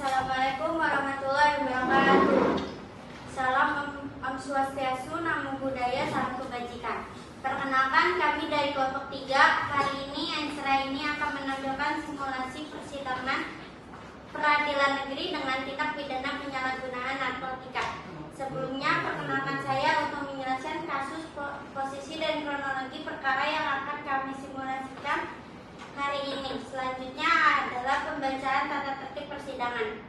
Assalamualaikum warahmatullahi wabarakatuh. Salam Om Swastiastu, Namo Buddhaya, Salam Kebajikan. Perkenalkan, kami dari kelompok 3. Kali ini Ensra ini akan menampilkan simulasi persidangan peradilan negeri dengan tindak pidana penyalahgunaan narkotika. Sebelumnya, perkenalkan saya untuk menjelaskan kasus, posisi, dan kronologi perkara yang akan kami simulasikan hari ini. Selanjutnya adalah pembacaan tata tertib persidangan.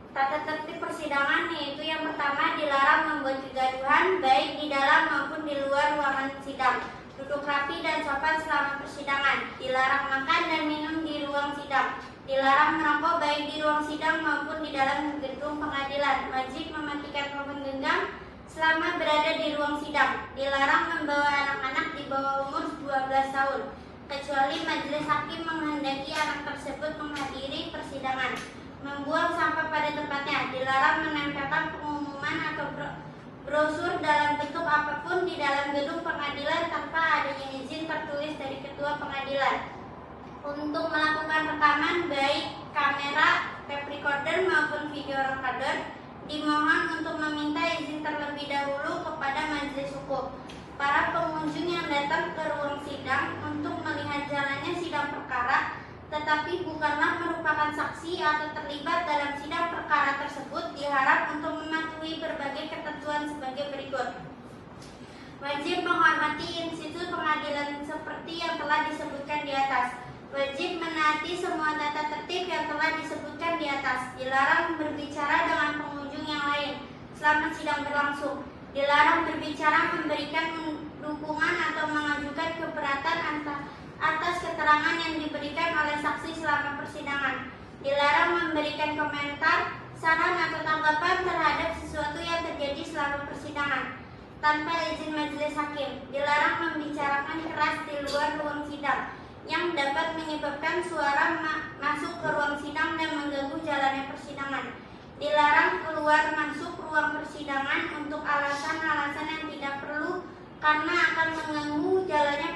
Tata tertib persidangan yaitu yang pertama, dilarang membuat kegaduhan baik di dalam maupun di luar ruangan sidang. Duduk rapi dan sopan selama persidangan. Dilarang makan dan minum di ruang sidang. Dilarang merokok baik di ruang sidang maupun di dalam gedung pengadilan. Wajib mematikan telepon genggam selama berada di ruang sidang. Dilarang membawa anak-anak di bawah umur 12 tahun, kecuali majelis hakim menghendaki anak tersebut menghadiri persidangan. Membuang sampah pada tempatnya. Dilarang menempelkan pengumuman atau brosur dalam bentuk apapun di dalam gedung pengadilan tanpa adanya izin tertulis dari ketua pengadilan. Untuk melakukan rekaman baik kamera, tape recorder maupun video recorder, dimohon untuk meminta izin terlebih dahulu kepada majelis hukum. Para pengunjung yang datang ke ruang sidang untuk melihat jalannya sidang perkara, tetapi bukanlah merupakan saksi atau terlibat dalam sidang perkara tersebut, diharap untuk mematuhi berbagai ketentuan sebagai berikut. Wajib menghormati institusi pengadilan seperti yang telah disebutkan di atas. Wajib menaati semua tata tertib yang telah disebutkan di atas. Dilarang berbicara dengan pengunjung yang lain selama sidang berlangsung. Dilarang berbicara, memberikan dukungan atau mengajukan keberatan atas keterangan yang diberikan oleh saksi selama persidangan. Dilarang memberikan komentar, saran atau tanggapan terhadap sesuatu yang terjadi selama persidangan tanpa izin majelis hakim. Dilarang membicarakan keras di luar ruang sidang yang dapat menyebabkan suara masuk ke ruang sidang dan mengganggu jalannya persidangan. Dilarang keluar masuk ruang persidangan untuk alasan-alasan yang tidak perlu karena akan mengganggu jalannya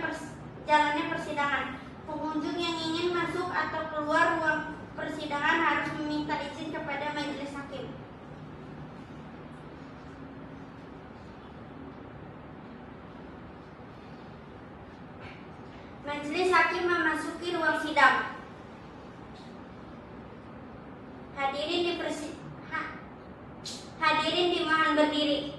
persidangan. Pengunjung yang ingin masuk atau keluar ruang persidangan harus meminta izin kepada majelis hakim. Majelis hakim memasuki ruang sidang. Hadirin dimohon berdiri.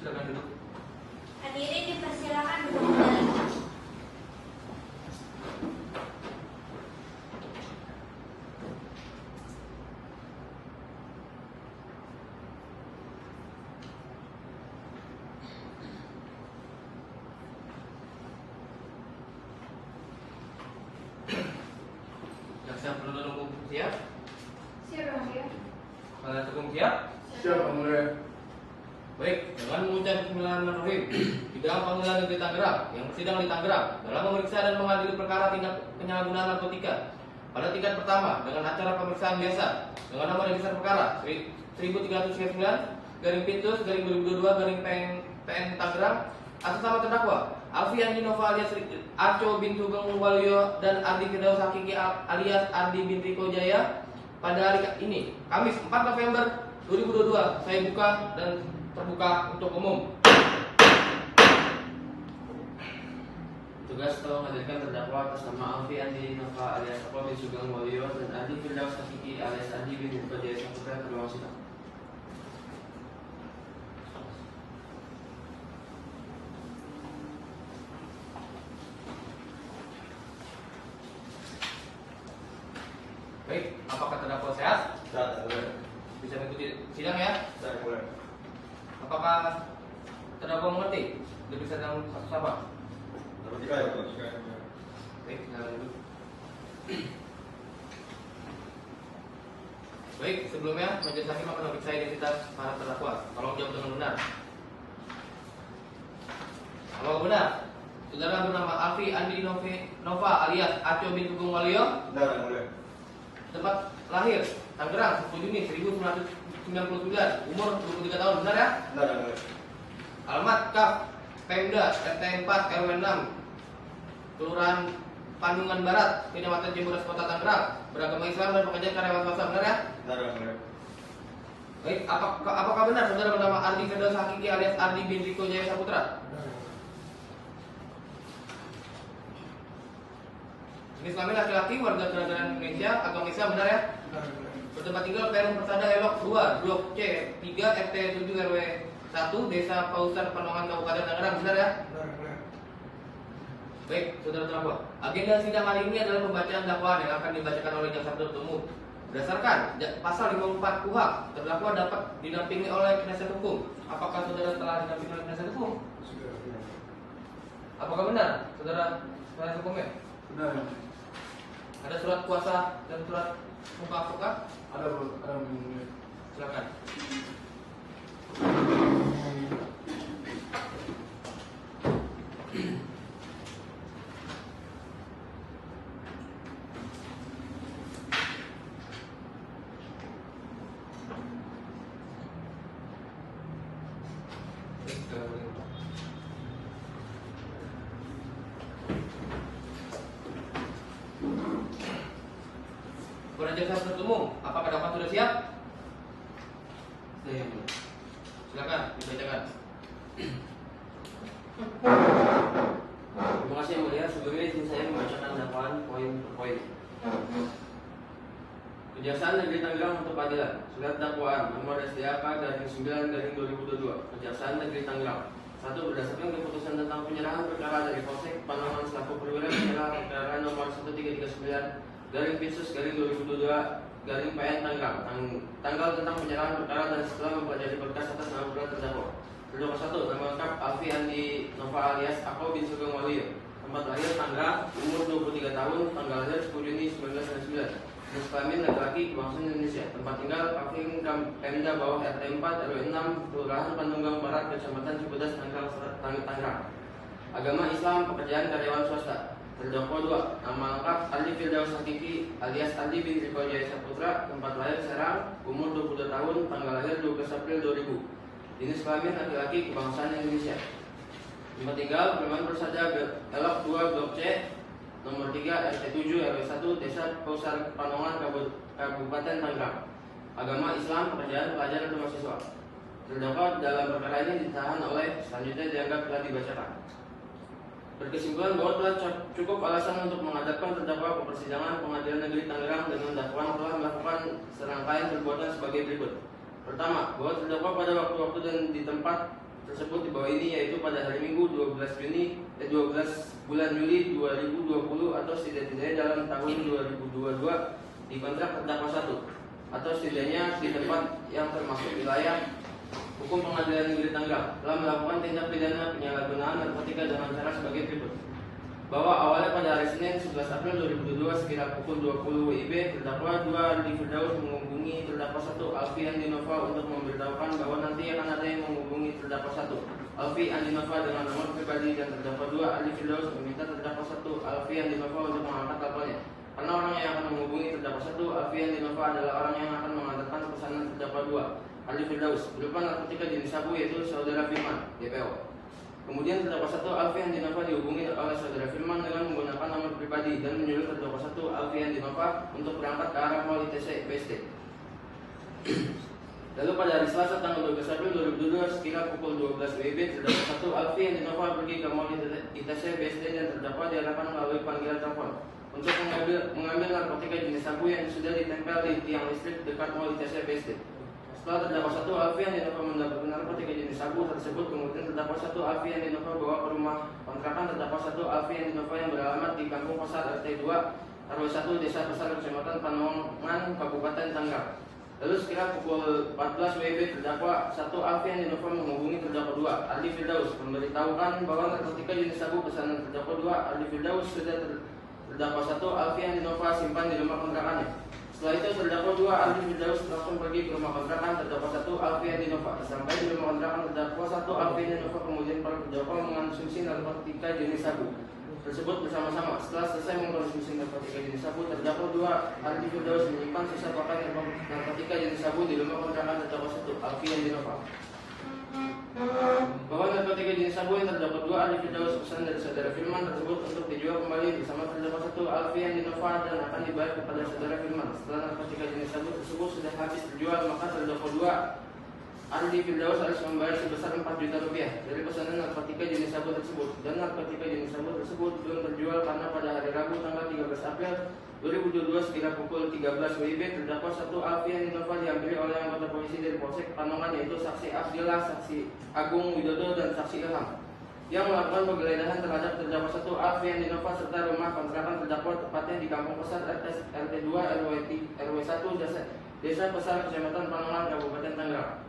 Silakan duduk. Hadirin dipersilakan duduk kembali. Jaksa penuntut umum siap? Siap, Bang Mulia. Penasihat hukum siap? Siap, Bang Mulia. Baik, dengan mengucap bismillahirrahmanirrahim, Bidang Pengadilan Negeri Tangerang yang bersidang di Tangerang dalam memeriksa dan mengadili perkara tindak penyalahgunaan narkotika pada tingkat pertama dengan acara pemeriksaan biasa dengan nomor register perkara 1309-Pintus-2022-PN Tangerang atas nama terdakwa Alfian Nova alias Arco bin Sugeng Waluyo dan Ardi Firdaus Hakiki alias Ardi bin Riko Jaya pada hari ini, Kamis 4 November 2022, saya buka dan terbuka untuk umum. Tugas telah menghadirkan terdakwa atas nama Alfian Nova alias Arco bin Sugeng Waluyo dan Ardi Firdaus Hakiki alias Ardi bin Riko Jaya Saputra ke ruang sidang. Baik, apakah terdakwa sehat? Siap, Mulia. Bisa mengikuti sidang ya? Siap, Mulia. Apakah terdakwa mengerti berbicara dalam kasus apa? Narkotika ya, Pak? Baik, silakan duduk. Baik, sebelumnya majelis hakim akan memeriksa identitas para terdakwa. Tolong jawab dengan benar. Apakah benar Saudara bernama Alfi Andi Nova alias Aco bin Sugeng Waluyo. Benar yang mulia. Tempat lahir Tangerang 10 Juni 1999. Umur 23 tahun, benar ya? Benar yang mulia. Alamat Kap Pemda RT 4 RW 6 Kelurahan Pandungan Barat, Kecamatan Cibodas, Kota Tangerang. Beragama Islam dan pekerjaan karyawan swasta, benar ya? Benar yang mulia. Baik, apakah benar saudara bernama Ardi Firdaus Hakiki alias Ardi bin Riko Jaya Saputra? Jenis kelamin laki-laki, warga negara Indonesia, agama Islam, benar ya? Bertempat tinggal Perum Persada Elok 2, Blok C 3 RT 7 RW 1 Desa Pausan Panongan Kabupaten Tangerang, benar ya? Baik, saudara terdakwa. Agenda sidang hari ini adalah pembacaan dakwaan yang akan dibacakan oleh jaksa penuntut umum. Berdasarkan pasal 54 KUHP, terdakwa dapat didampingi oleh penasihat hukum. Apakah saudara telah didampingi oleh penasihat hukum? Apakah benar, saudara penasihat hukumnya? Benar. Ada surat kuasa dan surat muka advokat? Ada yang mulia. Silakan. Kepada jaksa penuntut umum, apakah dakwaan sudah siap? Saya yang mulia. Silakan dibacakan. Terima kasih yang mulia. Sebelumnya izin saya membacakan dakwaan poin per poin. Kejaksaan Negeri Tangerang untuk Keadilan. Surat dakwaan nomor SDAK garing 9/2022. Kejaksaan Negeri Tangerang. 1. Berdasarkan keputusan tentang penyerahan perkara dari Polsek Panongan selaku perwira penyerahan perkara nomor 1339 garing Pinsus garing 2022 garing PN Tangerang tanggal tentang penyerahan perkara dan setelah mempelajari berkas atas nama berat terdakwa. Terdakwa 1. Nama lengkap Alfi Andi Nova alias Ako bin Sugeng Waluyo. Tempat lahir Tangerang, umur 23 tahun, tanggal lahir 10 Juni 1999. Jenis kelamin laki-laki, kebangsaan Indonesia. Tempat tinggal Paving Pemda Bawah RT 4 RW 6 Kelurahan Pandungan Barat, Kecamatan Cibodas, Tangerang. Agama Islam, pekerjaan karyawan swasta. Terdakwa 2. Nama lengkap Ardi Firdaus Hakiki alias Ardi bin Riko Jaya Saputra. Tempat lahir Serang, umur 22 tahun, tanggal lahir 12 April 2000. Jenis kelamin laki-laki, kebangsaan Indonesia. Tempat tinggal Perumahan Persada Elok 2 Blok C nomor 3 RT 7 RW 1 Desa Pausar Panongan Kabupaten Tangerang. Agama Islam, pekerjaan pelajar atau mahasiswa. Terdakwa dalam perkara ini ditahan oleh selanjutnya dianggap telah dibacakan. Berkesimpulan bahwa telah cukup alasan untuk menghadapkan terdakwa ke persidangan Pengadilan Negeri Tangerang dengan dakwaan telah melakukan serangkaian perbuatan sebagai berikut. Pertama, bahwa terdakwa pada waktu-waktu dan di tempat tersebut di bawah ini yaitu pada hari Minggu 12 bulan Juli 2020 atau setidaknya dalam tahun 2022 dikontrak terdakwa 1 atau setidaknya di tempat yang termasuk wilayah hukum Pengadilan Negeri Tangerang telah melakukan tindak pidana penyalahgunaan narkotika dengan cara sebagai berikut. Bahwa awalnya pada hari Senin 11 April 2022 sekitar pukul 20 WIB terdakwa 2 Ardi Firdaus menghubungi terdakwa 1 Alfi Andi Nova untuk memberitahukan bahwa nanti akan ada yang menghubungi terdakwa 1 Alfi Andi Nova dengan nomor pribadi dan terdakwa 2 Ardi Firdaus meminta terdakwa 1 Alfi Andi Nova untuk mengangkat teleponnya. Karena orang yang akan menghubungi terdakwa 1 Alfi Andi Nova adalah orang yang akan mengantarkan pesanan terdakwa 2 Ardi Firdaus berupa narkotika jenis sabu yaitu saudara Firman DPO. Kemudian terdakwa 1 Alfi Andi Nova dihubungi oleh saudara Firman dengan menggunakan nomor pribadi dan menyuruh terdakwa 1 Alfi Andi Nova untuk berangkat ke arah Mall ITC BSD. Lalu pada hari Selasa tanggal 12 April 2022 sekitar pukul 12 WIB terdakwa 1 Alfi Andi Nova pergi ke Mall ITC BSD dan terdakwa diarahkan melalui panggilan telepon untuk mengambil narkotika jenis sabu yang sudah ditempel di tiang listrik dekat Mall ITC BSD. Setelah terdakwa 1 Alfi Andi Nova mendapatkan narkotika jenis sabu tersebut, kemudian terdakwa 1 Alfi Andi Nova bawa ke rumah kontrakan terdakwa 1 Alfi Andi Nova yang beralamat di Kampung Pasar RT 2 RW 1 Desa Pasar Kecamatan Panongan Kabupaten Tangerang. Lalu sekitar pukul 14 WIB terdakwa 1 Alfi Andi Nova menghubungi terdakwa 2 Ardi Firdaus memberitahukan bahwa narkotika jenis sabu pesanan terdakwa 2 Ardi Firdaus sudah terdakwa 1 Alfian Dinova simpan di rumah kontrakannya. Setelah itu terdakwa 2 Ardi Firdaus langsung pergi ke rumah kontrakan terdakwa 1 Alfian Dinova. Sampai di rumah kontrakan terdakwa 1 Alfian Dinova, kemudian para terdakwa mengonsumsi narkotika jenis sabu tersebut bersama-sama. Setelah selesai mengkonsumsi narkotika jenis sabu, terdakwa 2 Ardi Firdaus menyimpan sisa pakai narkotika jenis sabu di rumah kontrakan terdakwa 1 Alfian Dinova. Bahwa narkotika jenis sabu yang terdakwa 2 Ardi Firdaus pesan dari saudara Firman tersebut untuk dijual kembali bersama terdakwa 1 Alfian Dinova dan akan dibayar kepada saudara Firman. Setelah narkotika jenis sabu tersebut sudah habis terjual, maka terdakwa 2 Ardi Firdaus harus membayar sebesar 4 juta rupiah dari pesanan narkotika jenis sabu tersebut, dan narkotika jenis sabu tersebut belum terjual karena pada hari Rabu tanggal 13 April 2022 sekira pukul 13 WIB terdakwa 1 Alfian Dinova dihampiri oleh anggota polisi dari Polsek Panongan, yaitu saksi Abdillah, saksi Agung Widodo, dan saksi Ilham, yang melakukan penggeledahan terhadap terdakwa 1 Alfian Dinova serta rumah kontrakan terdakwa tepatnya di Kampung Pesat RT 2 RW 1 Desa Pesat Kecamatan Panongan Kabupaten Tangerang.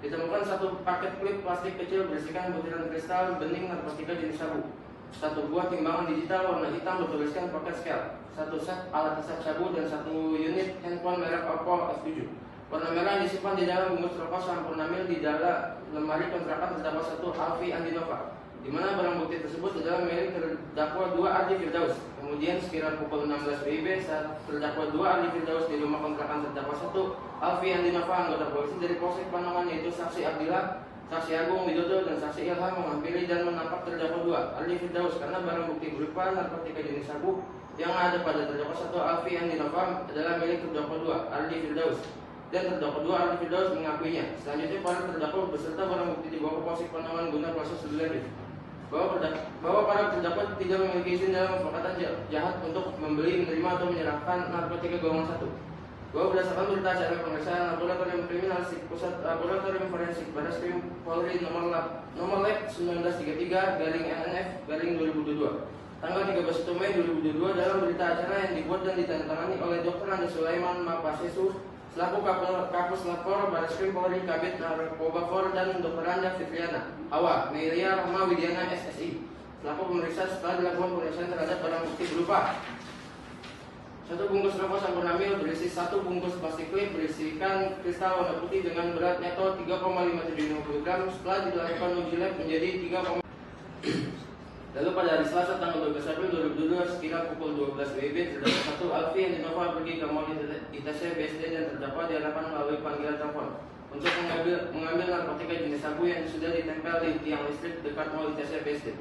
Ditemukan 1 paket klip plastik kecil berisikan butiran kristal bening narkotika jenis sabu, 1 buah timbangan digital warna hitam bertuliskan pocket scale, 1 set alat hisap sabu, dan 1 unit handphone merek Oppo F7 warna merah yang disimpan di dalam bungkus rokok Sampurna Mil di dalam lemari kontrakan terdakwa 1 Alfi Andinova, di mana barang bukti tersebut adalah milik terdakwa 2 Ardi Firdaus. Kemudian sekira pukul 16 WIB saat terdakwa 2 Ardi Firdaus di rumah kontrakan terdakwa 1 Alfi Andinova, anggota polisi dari Polsek Panongan yaitu saksi Abdillah, saksi Agung Widodo, dan saksi Ilham menghampiri dan menangkap terdakwa 2 Ardi Firdaus karena barang bukti berupa narkotika jenis sabu yang ada pada terdakwa 1 Alfi Andinova adalah milik terdakwa 2 Ardi Firdaus, dan terdakwa 2 Ardi Firdaus mengakuinya. Selanjutnya para terdakwa beserta barang bukti dibawa ke Polsek Panongan guna proses lebih lanjut. Bahwa para terdakwa tidak memiliki izin dalam perbuatan jahat untuk membeli, menerima, atau menyerahkan narkotika golongan 1. Bahwa berdasarkan berita acara pemeriksaan Laboratorium Kriminalistik Pusat Laboratorium Forensik Barreskrim Polri nomor lab 1933-NNF-2022 tanggal 31 Mei 2022 dalam berita acara yang dibuat dan ditandatangani oleh Dr. Andi Sulaiman Mapasesu selaku Kapus Lapor Barreskrim Polri Kabid Narkoba dan Dr. Anda Fitriana Hawa Melia Rahma Widiana SSI selaku pemeriksa setelah dilakukan pemeriksaan terhadap barang bukti berupa 1 bungkus rokok Sampurna Mil berisi 1 bungkus plastik klip berisikan kristal warna putih dengan berat neto 3,575 gram setelah dilakukan uji lab menjadi 3, lalu pada hari Selasa tanggal 12 April 2022 sekira pukul 12 WIB terdakwa 1 Alfi Andinova pergi ke mall ITC BSD dan terdakwa diarahkan melalui panggilan telepon untuk mengambil narkotika jenis sabu yang sudah ditempel di tiang listrik dekat mall ITC BSD.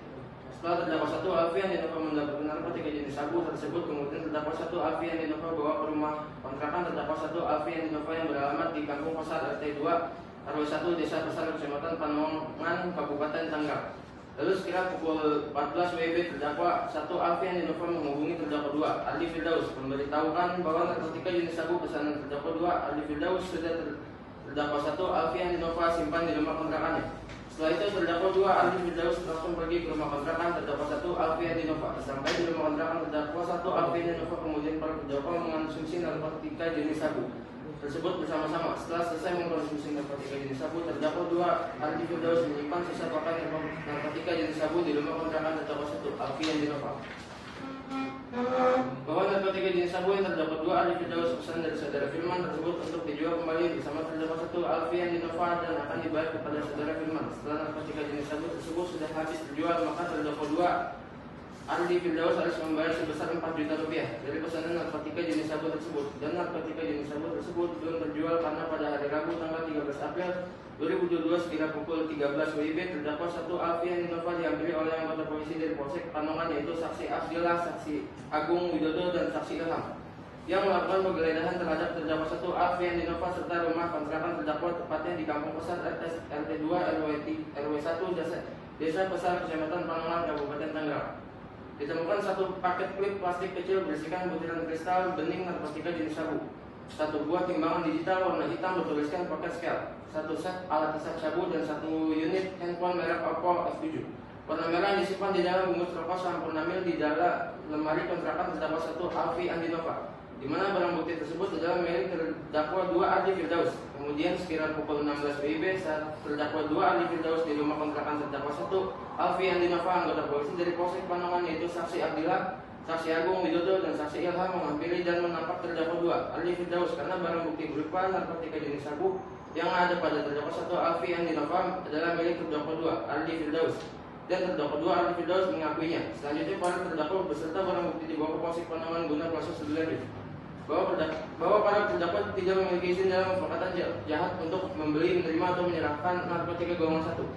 Setelah terdakwa 1 Alfi Andinova mendapatkan narkotika jenis sabu tersebut, kemudian terdakwa 1 Alfi Andinova bawa ke rumah kontrakan terdakwa 1 Alfi Andinova yang beralamat di Kampung Pesat RT 2 RW 1 Desa Pesat Kecamatan Panongan Kabupaten Tangerang. Lalu sekira pukul 14 WIB terdakwa 1 Alfi Andinova menghubungi terdakwa 2 Ardi Firdaus memberitahukan bahwa narkotika jenis sabu pesanan terdakwa 2 Ardi Firdaus sudah terdakwa 1 Alfi Andinova simpan di rumah kontrakannya. Setelah itu terdakwa 2 Ardi Firdaus langsung pergi ke rumah kontrakan terdakwa 1 Alfi Andinova. Sampai di rumah kontrakan terdakwa 1 Alfi Andinova, kemudian para terdakwa mengonsumsi narkotika jenis sabu tersebut bersama-sama. Setelah selesai mengkonsumsi narkotika jenis sabu, terdakwa 2 Ardi Firdaus menyimpan sisa pakai narkotika jenis sabu di rumah kontrakan terdakwa 1 Alfi Andinova. Bahwa narkotika jenis sabu yang terdakwa 2 Ardi Firdaus pesan dari saudara Firman tersebut untuk dijual kembali bersama terdakwa 1 Alfi Andinova dan akan dibayar kepada saudara Firman. Setelah narkotika jenis sabu tersebut sudah habis terjual, maka terdakwa 2 Ardi Firdaus harus membayar sebesar 4 juta rupiah dari pesanan narkotika jenis sabu tersebut, dan narkotika jenis sabu tersebut belum terjual karena pada hari Rabu tanggal 13 April 2022 sekira pukul 13 WIB terdakwa 1 Alfi Andinova dihampiri oleh anggota polisi dari Polsek Panongan yaitu saksi Abdillah, saksi Agung Widodo, dan saksi Ilham, yang melakukan penggeledahan terhadap terdakwa 1 Alfi Andinova serta rumah kontrakan terdakwa tepatnya di Kampung Pesat RT 2 RW 1 Desa Pesat Kecamatan Panongan Kabupaten Tangerang. Ditemukan 1 paket klip plastik kecil berisikan butiran kristal bening narkotika jenis sabu, 1 buah timbangan digital warna hitam bertuliskan pocket scale, 1 set alat hisap sabu, dan 1 unit handphone merek Oppo F7 warna merah yang disimpan di dalam bungkus rokok Sampurna Mil di dalam lemari kontrakan terdakwa 1 Alfi Andinova, di mana barang bukti tersebut adalah milik terdakwa 2 Ardi Firdaus. Kemudian sekira pukul 16 WIB saat terdakwa 2 Ardi Firdaus di rumah kontrakan terdakwa 1 Alfi Andinova, anggota polisi dari Polsek Panongan yaitu saksi Abdillah, Saksi Agung Widodo dan Saksi Ilham menghampiri dan menampak terdakwa 2 Ardi Firdaus karena barang bukti berupa narkotika jenis sabu yang ada pada terdakwa 1 Alfi Andi Nova adalah milik terdakwa 2 Ardi Firdaus dan terdakwa 2 Ardi Firdaus mengakuinya. Selanjutnya para terdakwa beserta barang bukti dibawa ke Polsek Panangalan guna proses lebih lanjut. Bahwa para terdakwa tidak memiliki izin dalam perbuatan jahat untuk membeli, menerima atau menyerahkan narkotika golongan 1.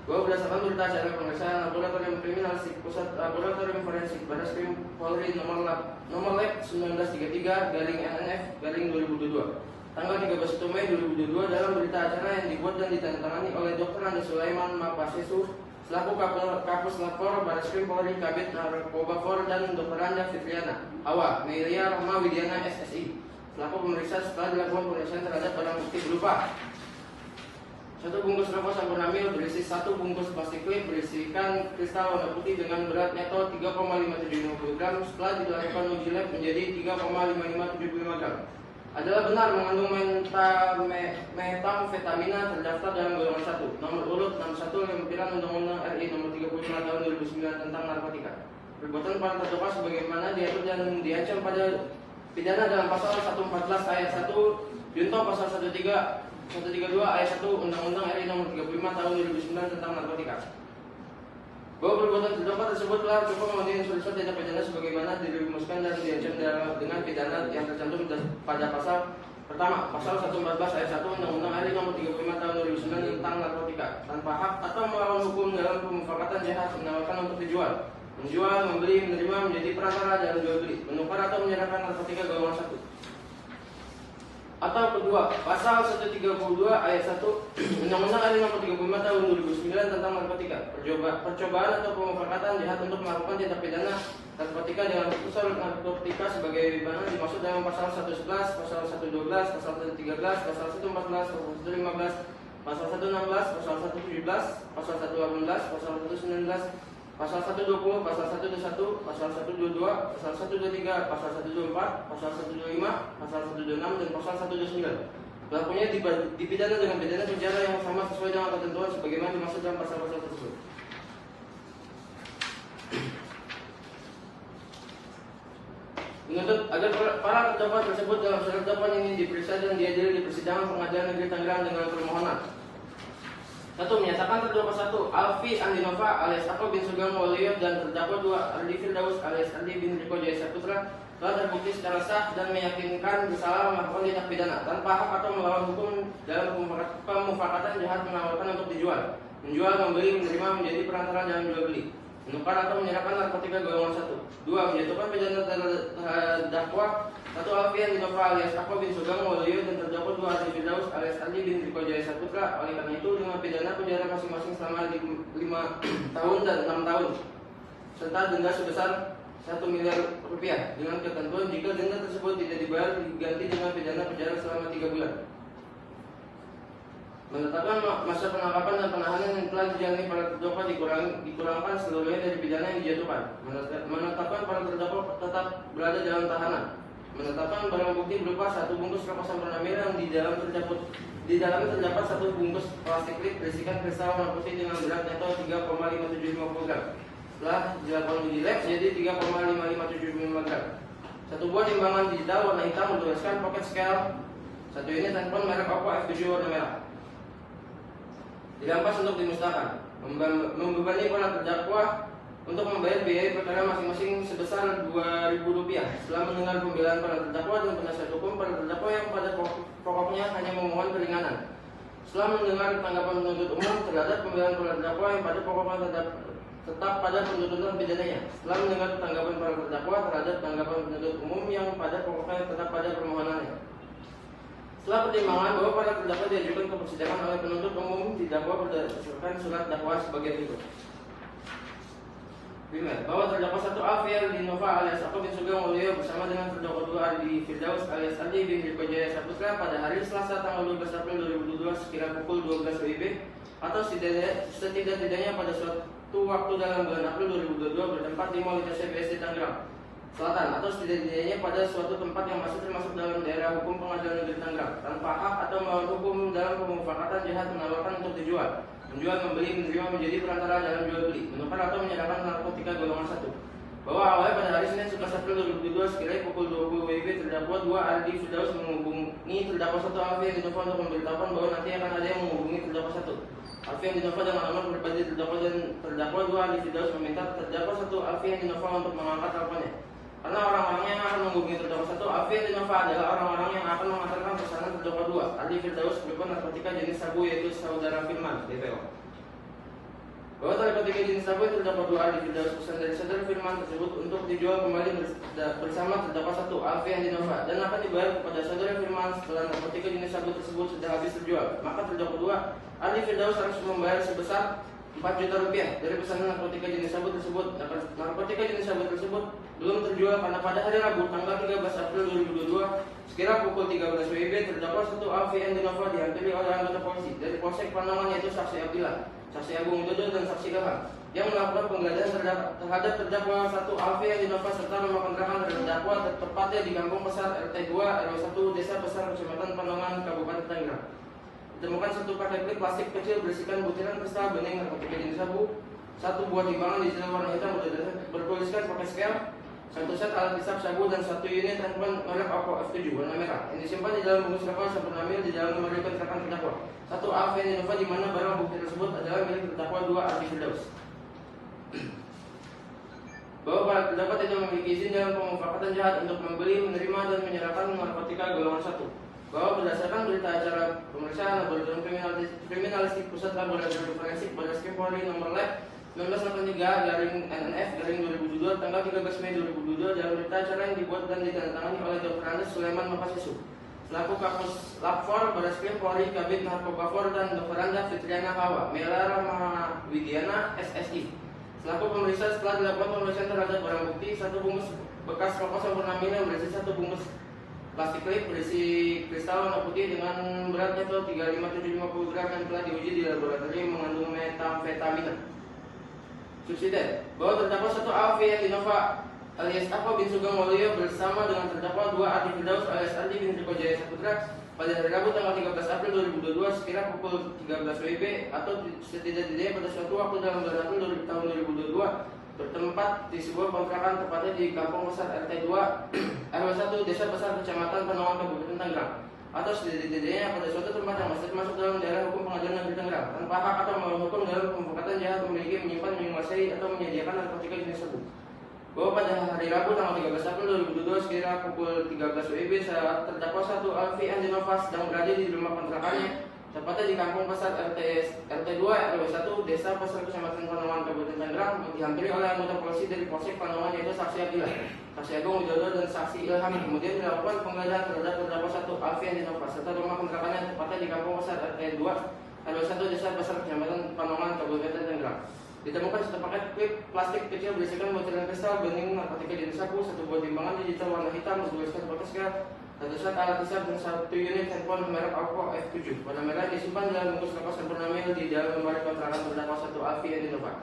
Bahwa berdasarkan berita acara pemeriksaan Laboratorium Kriminalistik Pusat Laboratorium Forensik Barreskrim Polri nomor lab 1933-NNF-2022 tanggal 13 Mei 2022 dalam berita acara yang dibuat dan ditandatangani oleh Dr. Andi Sulaiman Mapasesu selaku Kapus Lapor Barreskrim Polri Kabid Narkoba For dan Dr. Anda Fitriana Awa Melia Rahma Widiana SSI selaku pemeriksa setelah dilakukan pemeriksaan terhadap barang bukti berupa 1 bungkus rokok Sampurnamil berisi 1 bungkus plastik klip berisikan kristal warna putih dengan berat neto 3,575 gram setelah dilakukan uji lab menjadi 3,5575 gram adalah benar mengandung metamfetamina terdaftar dalam golongan 1 nomor urut 61 lempiran Undang-Undang RI nomor 35 tahun 2009 tentang narkotika. Perbuatan para terdakwa sebagaimana diatur dan diancam pada pidana dalam pasal 114 ayat 1 junto pasal 132 ayat 1 Undang-Undang RI nomor 35 tahun 2009 tentang narkotika. Bahwa perbuatan terdakwa tersebut telah cukup memenuhi unsur tindak pidana sebagaimana dirumuskan dan diancam dengan pidana yang tercantum pada pasal pertama, pasal 114 ayat 1 Undang-Undang RI nomor 35 tahun 2009 tentang narkotika tanpa hak atau melawan hukum dalam pemufakatan jahat menawarkan untuk dijual, menjual, membeli, menerima, menjadi perantara dalam jual beli, menukar atau menyerahkan narkotika golongan 1. Atau kedua, pasal 132 ayat 1 Undang-Undang RI nomor 35 tahun 2009 tentang narkotika, percobaan atau pemufakatan jahat untuk melakukan tindak pidana narkotika dengan unsur narkotika sebagaimana dimaksud dalam pasal 111, pasal 112, pasal 113, pasal 114, pasal 115, pasal 116, pasal 117, pasal 118, pasal 119, pasal 120, pasal 121, pasal 122, pasal 123, pasal 124, pasal 125, pasal 126, dan pasal 129. Pelakunya dipidana dengan pidana penjara yang sama sesuai dengan ketentuan sebagaimana dimaksud dalam pasal-pasal tersebut. Menuntut agar para terdakwa tersebut dalam surat dakwaan ini diperiksa dan diadili di persidangan Pengadilan Negeri Tangerang dengan permohonan 1. Menyatakan terdakwa 1 Alfi Andi Nova alias Ako bin Sugeng Waluyo dan terdakwa 2 Ardi Firdaus alias Ardi bin Riko Jaya Saputra telah terbukti secara sah dan meyakinkan bersalah melakukan tindak pidana tanpa hak atau melawan hukum dalam pemufakatan jahat menawarkan untuk dijual, menjual, membeli, menerima, menjadi perantara dalam jual beli, menukar atau menyerahkan narkotika golongan 1. 2. Menjatuhkan pidana terdakwa 1 Alfi Andi Nova alias Ako bin Sugeng Waluyo dan terdakwa 2 Ardi Firdaus alias Ardi bin Riko Jaya Saputra oleh karena itu dengan pidana penjara masing-masing selama 5 tahun dan 6 tahun serta denda sebesar 1 miliar rupiah dengan ketentuan jika denda tersebut tidak dibayar diganti dengan pidana penjara selama 3 bulan. Menetapkan masa penangkapan dan penahanan yang telah dijalani para terdakwa dikurangkan seluruhnya dari pidana yang dijatuhkan. Menetapkan para terdakwa tetap berada dalam tahanan. Menetapkan barang bukti berupa 1 bungkus rokok Sampurnamil yang di dalamnya terdapat 1 bungkus plastik klip berisikan kristal warna putih dengan berat neto 3,5750 gram. Setelah dilakukan uji lab jadi 3,5575 gram. 1 buah timbangan digital warna hitam bertuliskan pocket scale. 1 unit handphone merek Oppo F7 warna merah. Dirampas untuk dimusnahkan. Membebani para terdakwa untuk membayar biaya perkara masing-masing sebesar Rp2.000 setelah mendengar pembelaan para terdakwa dan penasihat hukum para terdakwa yang pada pokoknya hanya memohon keringanan. Setelah mendengar tanggapan penuntut umum terhadap pembelaan para terdakwa yang pada pokoknya tetap pada penuntutan pidananya. Setelah mendengar tanggapan para terdakwa terhadap tanggapan penuntut umum yang pada pokoknya tetap pada permohonannya. Setelah pertimbangan bahwa para terdakwa diajukan ke persidangan oleh penuntut umum didakwa berdasarkan surat dakwaan sebagai berikut. 5. Bahwa terdakwa 1 Alfi Andi Nova alias Ako bin Sugeng Waluyo bersama dengan terdakwa 2 Ardi Firdaus alias Ardi bin Riko Jaya Saputra pada hari Selasa tanggal 12 April 2022 sekira pukul 12 WIB atau setidak-tidaknya pada suatu waktu dalam bulan April 2022 bertempat di Mall ITC BSD Tangerang Selatan atau setidak-tidaknya pada suatu tempat yang masih termasuk dalam daerah hukum Pengadilan Negeri Tangerang tanpa hak atau melawan hukum dalam pemufakatan jahat menawarkan untuk dijual, menjual, membeli, menerima, menjadi perantara dalam jual beli, menukar atau menyerahkan narkotika golongan 1. Bahwa awalnya pada hari Senin 11 April 2022 sekiranya pukul 20 WIB terdakwa 2 Ardi Firdaus menghubungi terdakwa 1 Alfian Dinova untuk memberitahukan bahwa nanti akan ada yang menghubungi terdakwa 1 Alfian Dinova dengan alamat pribadi terdakwa, dan terdakwa 2 Ardi Firdaus meminta terdakwa 1 Alfian Dinova untuk mengangkat teleponnya. Karena orang-orangnya yang akan menghubungi terdakwa 1 Alfian Dinova adalah orang-orang yang akan mengantarkan pesanan terdakwa 2 Ardi Firdaus berupa narkotika jenis sabu, yaitu saudara Firman DPO. Bahwa narkotika jenis sabu yang terdakwa 2 Ardi Firdaus pesan dari saudara Firman tersebut untuk dijual kembali bersama terdakwa 1 Alfian Dinova dan akan dibayar kepada saudara Firman setelah narkotika jenis sabu tersebut sudah habis terjual. Maka terdakwa 2 Ardi Firdaus harus membayar sebesar 4 juta rupiah dari pesanan narkotika jenis sabu tersebut. Narkotika jenis sabu tersebut belum terjual karena pada hari Rabu tanggal 13 April 2022 sekira pukul 13 WIB terdakwa 1 Alfian Dinova dihampiri oleh anggota polisi dari Polsek Panangan, yaitu Saksi Abdillah, Saksi Agung Widodo, dan Saksi Ilham yang melakukan penggeledahan terhadap terdakwa 1 Alfian Dinova serta rumah kontrakan terdakwa tepatnya di Kampung Besar RT 2 RW 1 Desa Besar Kecamatan Panangan Kabupaten Tangerang. Ditemukan 1 paket klip plastik kecil berisikan butiran kristal bening narkotika jenis sabu, 1 buah timbangan digital warna hitam bertuliskan pakai scale, 1 set alat hisap sabu, dan 1 unit handphone merek Oppo F7 warna merah yang disimpan di dalam bungkus rokok sampurnamil di dalam lemari kontrakan terdakwa 1 Alfian Dinova, di mana barang bukti tersebut adalah milik terdakwa 2 Ardi Firdaus. Bahwa para terdakwa tidak memiliki izin dalam pemufakatan jahat untuk membeli, menerima, dan menyerahkan narkotika golongan 1. Bahwa berdasarkan berita acara pemeriksaan Laboratorium Kriminalistik Pusat Laboratorium Forensik Barreskrim Polri nomor lab 1983/NNF/2022 tanggal 13 Mei 2022 dalam berita acara yang dibuat dan ditandatangani oleh Dr. Andes Sulaiman Makasesu selaku Kapus Labfor Barreskrim Polri Kabid Narkobafor, dan Dr. Anda Fitriana Hawa Melara Mahawidiana SSI selaku pemeriksa. Setelah dilakukan pemeriksaan terhadap barang bukti, 1 bungkus bekas rokok sampurnamil yang berisi 1 bungkus plastik klip berisi kristal warna putih dengan berat metal 35750 gram yang telah diuji di laboratorium mengandung metamfetamina. Subsiden bahwa terdakwa 1 Alfian Dinova alias Ako bin Sugeng Waluyo bersama dengan terdakwa 2 Ardi Firdaus alias Ardi bin Riko Jaya Saputra pada hari Rabu tanggal 13 April 2022 sekira pukul 13 WIB atau setidak-tidaknya pada suatu waktu dalam bulan April tahun 2022 bertempat di sebuah kontrakan tepatnya di Kampung Besar RT 2 RW 1 Desa Besar Kecamatan Panangan Kabupaten Tangerang atau setidak-tidaknya pada suatu tempat yang masuk dalam daerah hukum Pengadilan Negeri Tangerang tanpa hak atau melawan hukum dalam pemufakatan jahat memiliki, menyimpan, menguasai, atau menyediakan narkotika jenis sabu. Bahwa pada hari Rabu tanggal 13 April 2022 sekira pukul 13 WIB saat terdakwa 1 Alfian Dinova sedang berada di rumah kontrakannya tepatnya di Kampung Besar RT 2 RW 1 Desa Besar Kecamatan Panangan Kabupaten Tangerang dihampiri oleh anggota polisi dari Polsek Panangan, yaitu Saksi Abdillah, Saksi Agung Widodo, dan Saksi Ilham. Kemudian dilakukan penggeledahan terhadap terdakwa 1 Alfian Dinova serta rumah kontrakannya tepatnya di Kampung Besar RT 2 RW 1 Desa Besar Kecamatan Panangan Kabupaten Tangerang. Ditemukan 1 paket klip plastik kecil berisikan butiran kristal bening narkotika jenis sabu, 1 buah timbangan digital warna hitam bertuliskan pakai scale, 1 set alat hisap, dan 1 unit handphone merek Oppo F7 warna merah disimpan dalam bungkus rokok sampurnamil di dalam lemari kontrakan terdakwa 1 Alfian Dinova.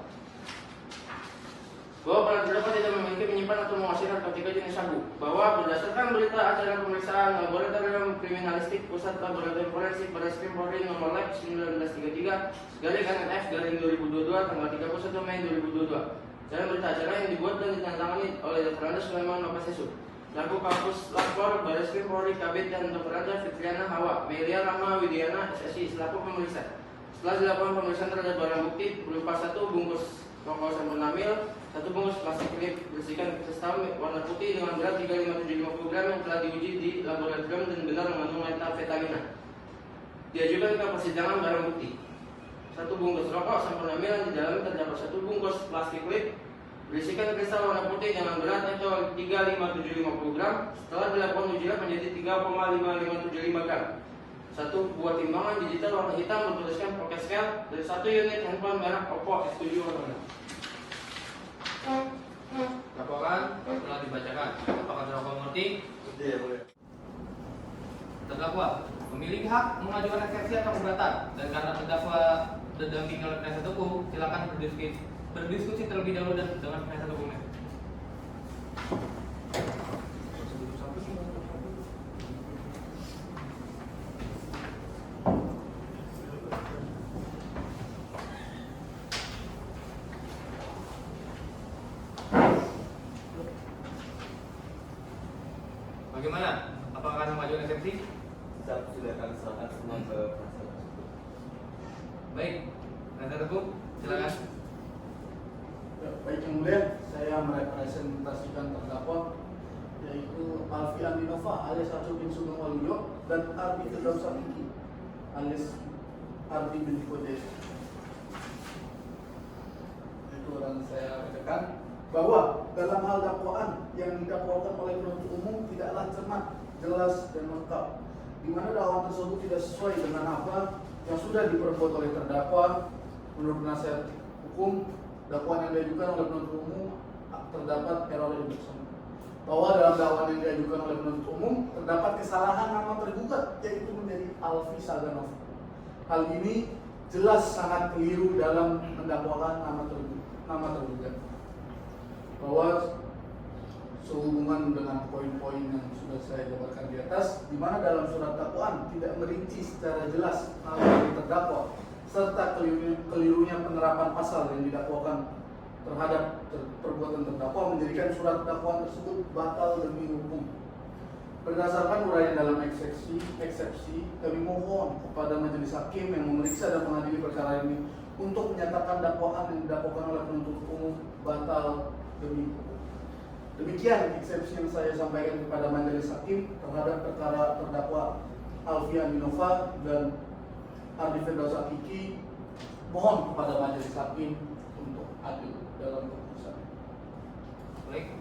Bahwa para terdakwa tidak memiliki, menyimpan, atau menguasai narkotika jenis sabu. Bahwa berdasarkan berita acara pemeriksaan Laboratorium Kriminalistik Pusat Laboratorium Forensik Barreskrim Polri nomor lab 1983/NNF/2022 tanggal 31 Mei 2022 dalam berita acara yang dibuat dan ditandatangani oleh Dr. Andes Sulaiman Makasesu selaku Kapus Labfor Barreskrim Polri Kabid, dan Dr. Anda Fitriana Hawa Melia Rama Widiana SSI selaku pemeriksa. Setelah dilakukan pemeriksaan terhadap barang bukti berupa 1 bungkus rokok sampurnamil, 1 bungkus plastik klip berisikan kristal warna putih dengan berat 35750 gram yang telah diuji di laboratorium dan benar mengandung metamfetamina. Diajukan ke persidangan barang bukti 1 bungkus rokok sampurnamil yang di dalam terdapat 1 bungkus plastik klip berisikan kristal warna putih dengan berat atau 35750 gram setelah dilakukan uji lab menjadi 3,5575 gram. 1 buah timbangan digital warna hitam bertuliskan pocket scale, dan 1 unit handphone merek Oppo F7 warna merah. Laporan telah dibacakan. Apakah terdakwa mengerti? Iya, boleh. Terdakwa memiliki hak mengajukan eksepsi atau keberatan, dan karena terdakwa didampingi oleh penasihat hukum, silakan berdiskusi terlebih dahulu dan dengan penasihat hukumnya. Bagaimana? Apakah akan mengajukan eksepsi? Silakan serahkan semua ke penasihat tersebut. Baik, penasihat hukum, silakan. Ya, baik yang mulia, saya merepresentasikan terdakwa yaitu Alfi Andinova alias Aco bin Sugeng Waluyo dan Ardi Firdaus Sakiki alias Ardi bin Kodes. Itu orang saya katakan bahwa dalam hal dakwaan yang didakwakan oleh penuntut umum tidaklah cermat, jelas dan lengkap, di mana dakwaan tersebut tidak sesuai dengan apa yang sudah diperbuat oleh terdakwa. Menurut penasihat hukum, dakwaan yang diajukan oleh penuntut umum terdapat error induction, bahwa dalam dakwaan yang diajukan oleh penuntut umum terdapat kesalahan nama tergugat yaitu menjadi Alfi Saganov. Hal ini jelas sangat keliru dalam mendakwakan nama tergugat, bahwa sehubungan dengan poin-poin yang sudah saya jabarkan di atas, di mana dalam surat dakwaan tidak merinci secara jelas nama yang terdakwa, serta kelirunya penerapan pasal yang didakwakan terhadap perbuatan terdakwa menjadikan surat dakwaan tersebut batal demi hukum. Berdasarkan uraian dalam eksepsi, kami mohon kepada majelis hakim yang memeriksa dan mengadili perkara ini untuk menyatakan dakwaan yang didakwakan oleh penuntut umum batal demi hukum. Demikian eksepsi yang saya sampaikan kepada majelis hakim terhadap perkara terdakwa Alfi Andinova dan Ardi Firdaus Sakiki. Mohon kepada majelis hakim untuk adil dalam keputusan. Baik.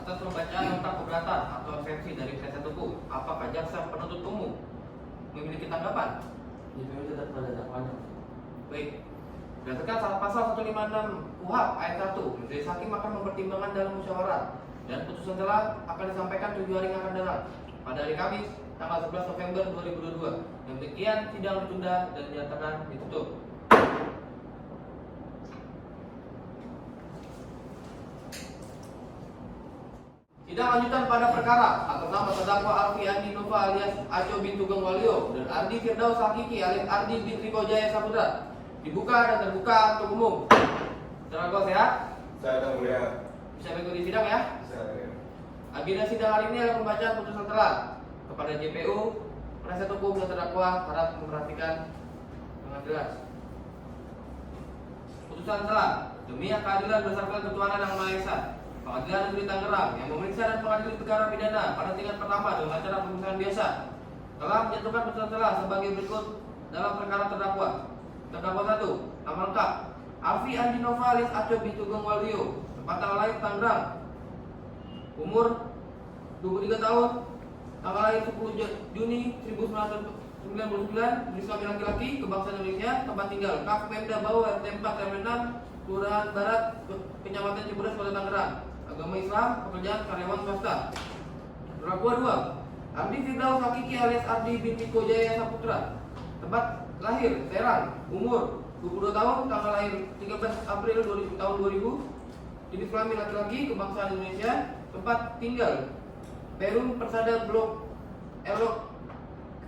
Atas pembacaan nota keberatan atau eksepsi dari penasihat hukum, apakah jaksa penuntut umum memiliki tanggapan? Kami tetap pada dakwaannya. Baik. Berdasarkan pasal 156 KUHP ayat 1, majelis hakim akan mempertimbangkan dalam musyawarah dan putusan telah akan disampaikan 7 hari yang akan datang pada hari Kamis tanggal 11 November 2022. Demikian sidang ditunda dan dinyatakan ditutup. Sidang lanjutan pada perkara atas nama terdakwa Alfi Andinova alias Aco bin Sugeng Waluyo dan Ardi Firdaus Sakiki alias Ardi bin Riko Jaya Saputra dibuka dan terbuka untuk umum. Terdakwa sehat? Saya yang mulia. Bisa mengikuti sidang ya? Saya. Agenda sidang hari ini adalah pembacaan putusan telah kepada JPU, penasihat hukum dan terdakwa harap memperhatikan dengan jelas. Putusan telah demi keadilan berdasarkan ketuhanan Yang Maha Esa, Pengadilan Negeri Tangerang yang memeriksa dan mengadili perkara pidana pada tingkat pertama dengan acara pemeriksaan biasa telah menjatuhkan putusan telah sebagai berikut dalam perkara terdakwa. Terdakwa 1, nama lengkap Alfi Andinova alias Aco bin Sugeng Waluyo, tempat tanggal lahir Tangerang, umur 23 tahun, tanggal lahir 10 Juni 1999, jenis kelamin laki-laki, kebangsaan Indonesia, tempat tinggal Kaf Pemda Bau RT 4 RW 6, Kelurahan Barat, Kecamatan Cibodas, Kota Tangerang, agama Islam, pekerjaan karyawan swasta. Terdakwa 2, Ardi Firdaus Sakiki alias Ardi bin Riko Jaya Saputra, tempat lahir Serang, umur 22 tahun, tanggal lahir 13 April tahun 2000, jenis kelamin laki-laki, kebangsaan Indonesia, tempat tinggal Perum Persada Blok Elok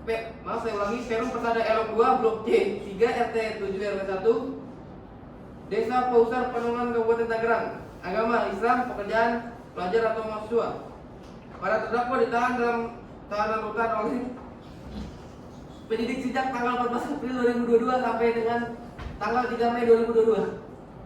Perum Persada Elok 2 Blok C 3 RT 7 RW 1, Desa Pausar Penungan Kabupaten Tangerang, agama Islam, pekerjaan pelajar atau mahasiswa. Para terdakwa ditahan dalam tahanan rutan oleh penyidik sejak tanggal 14 April 2022 sampai dengan tanggal 3 Mei 2022.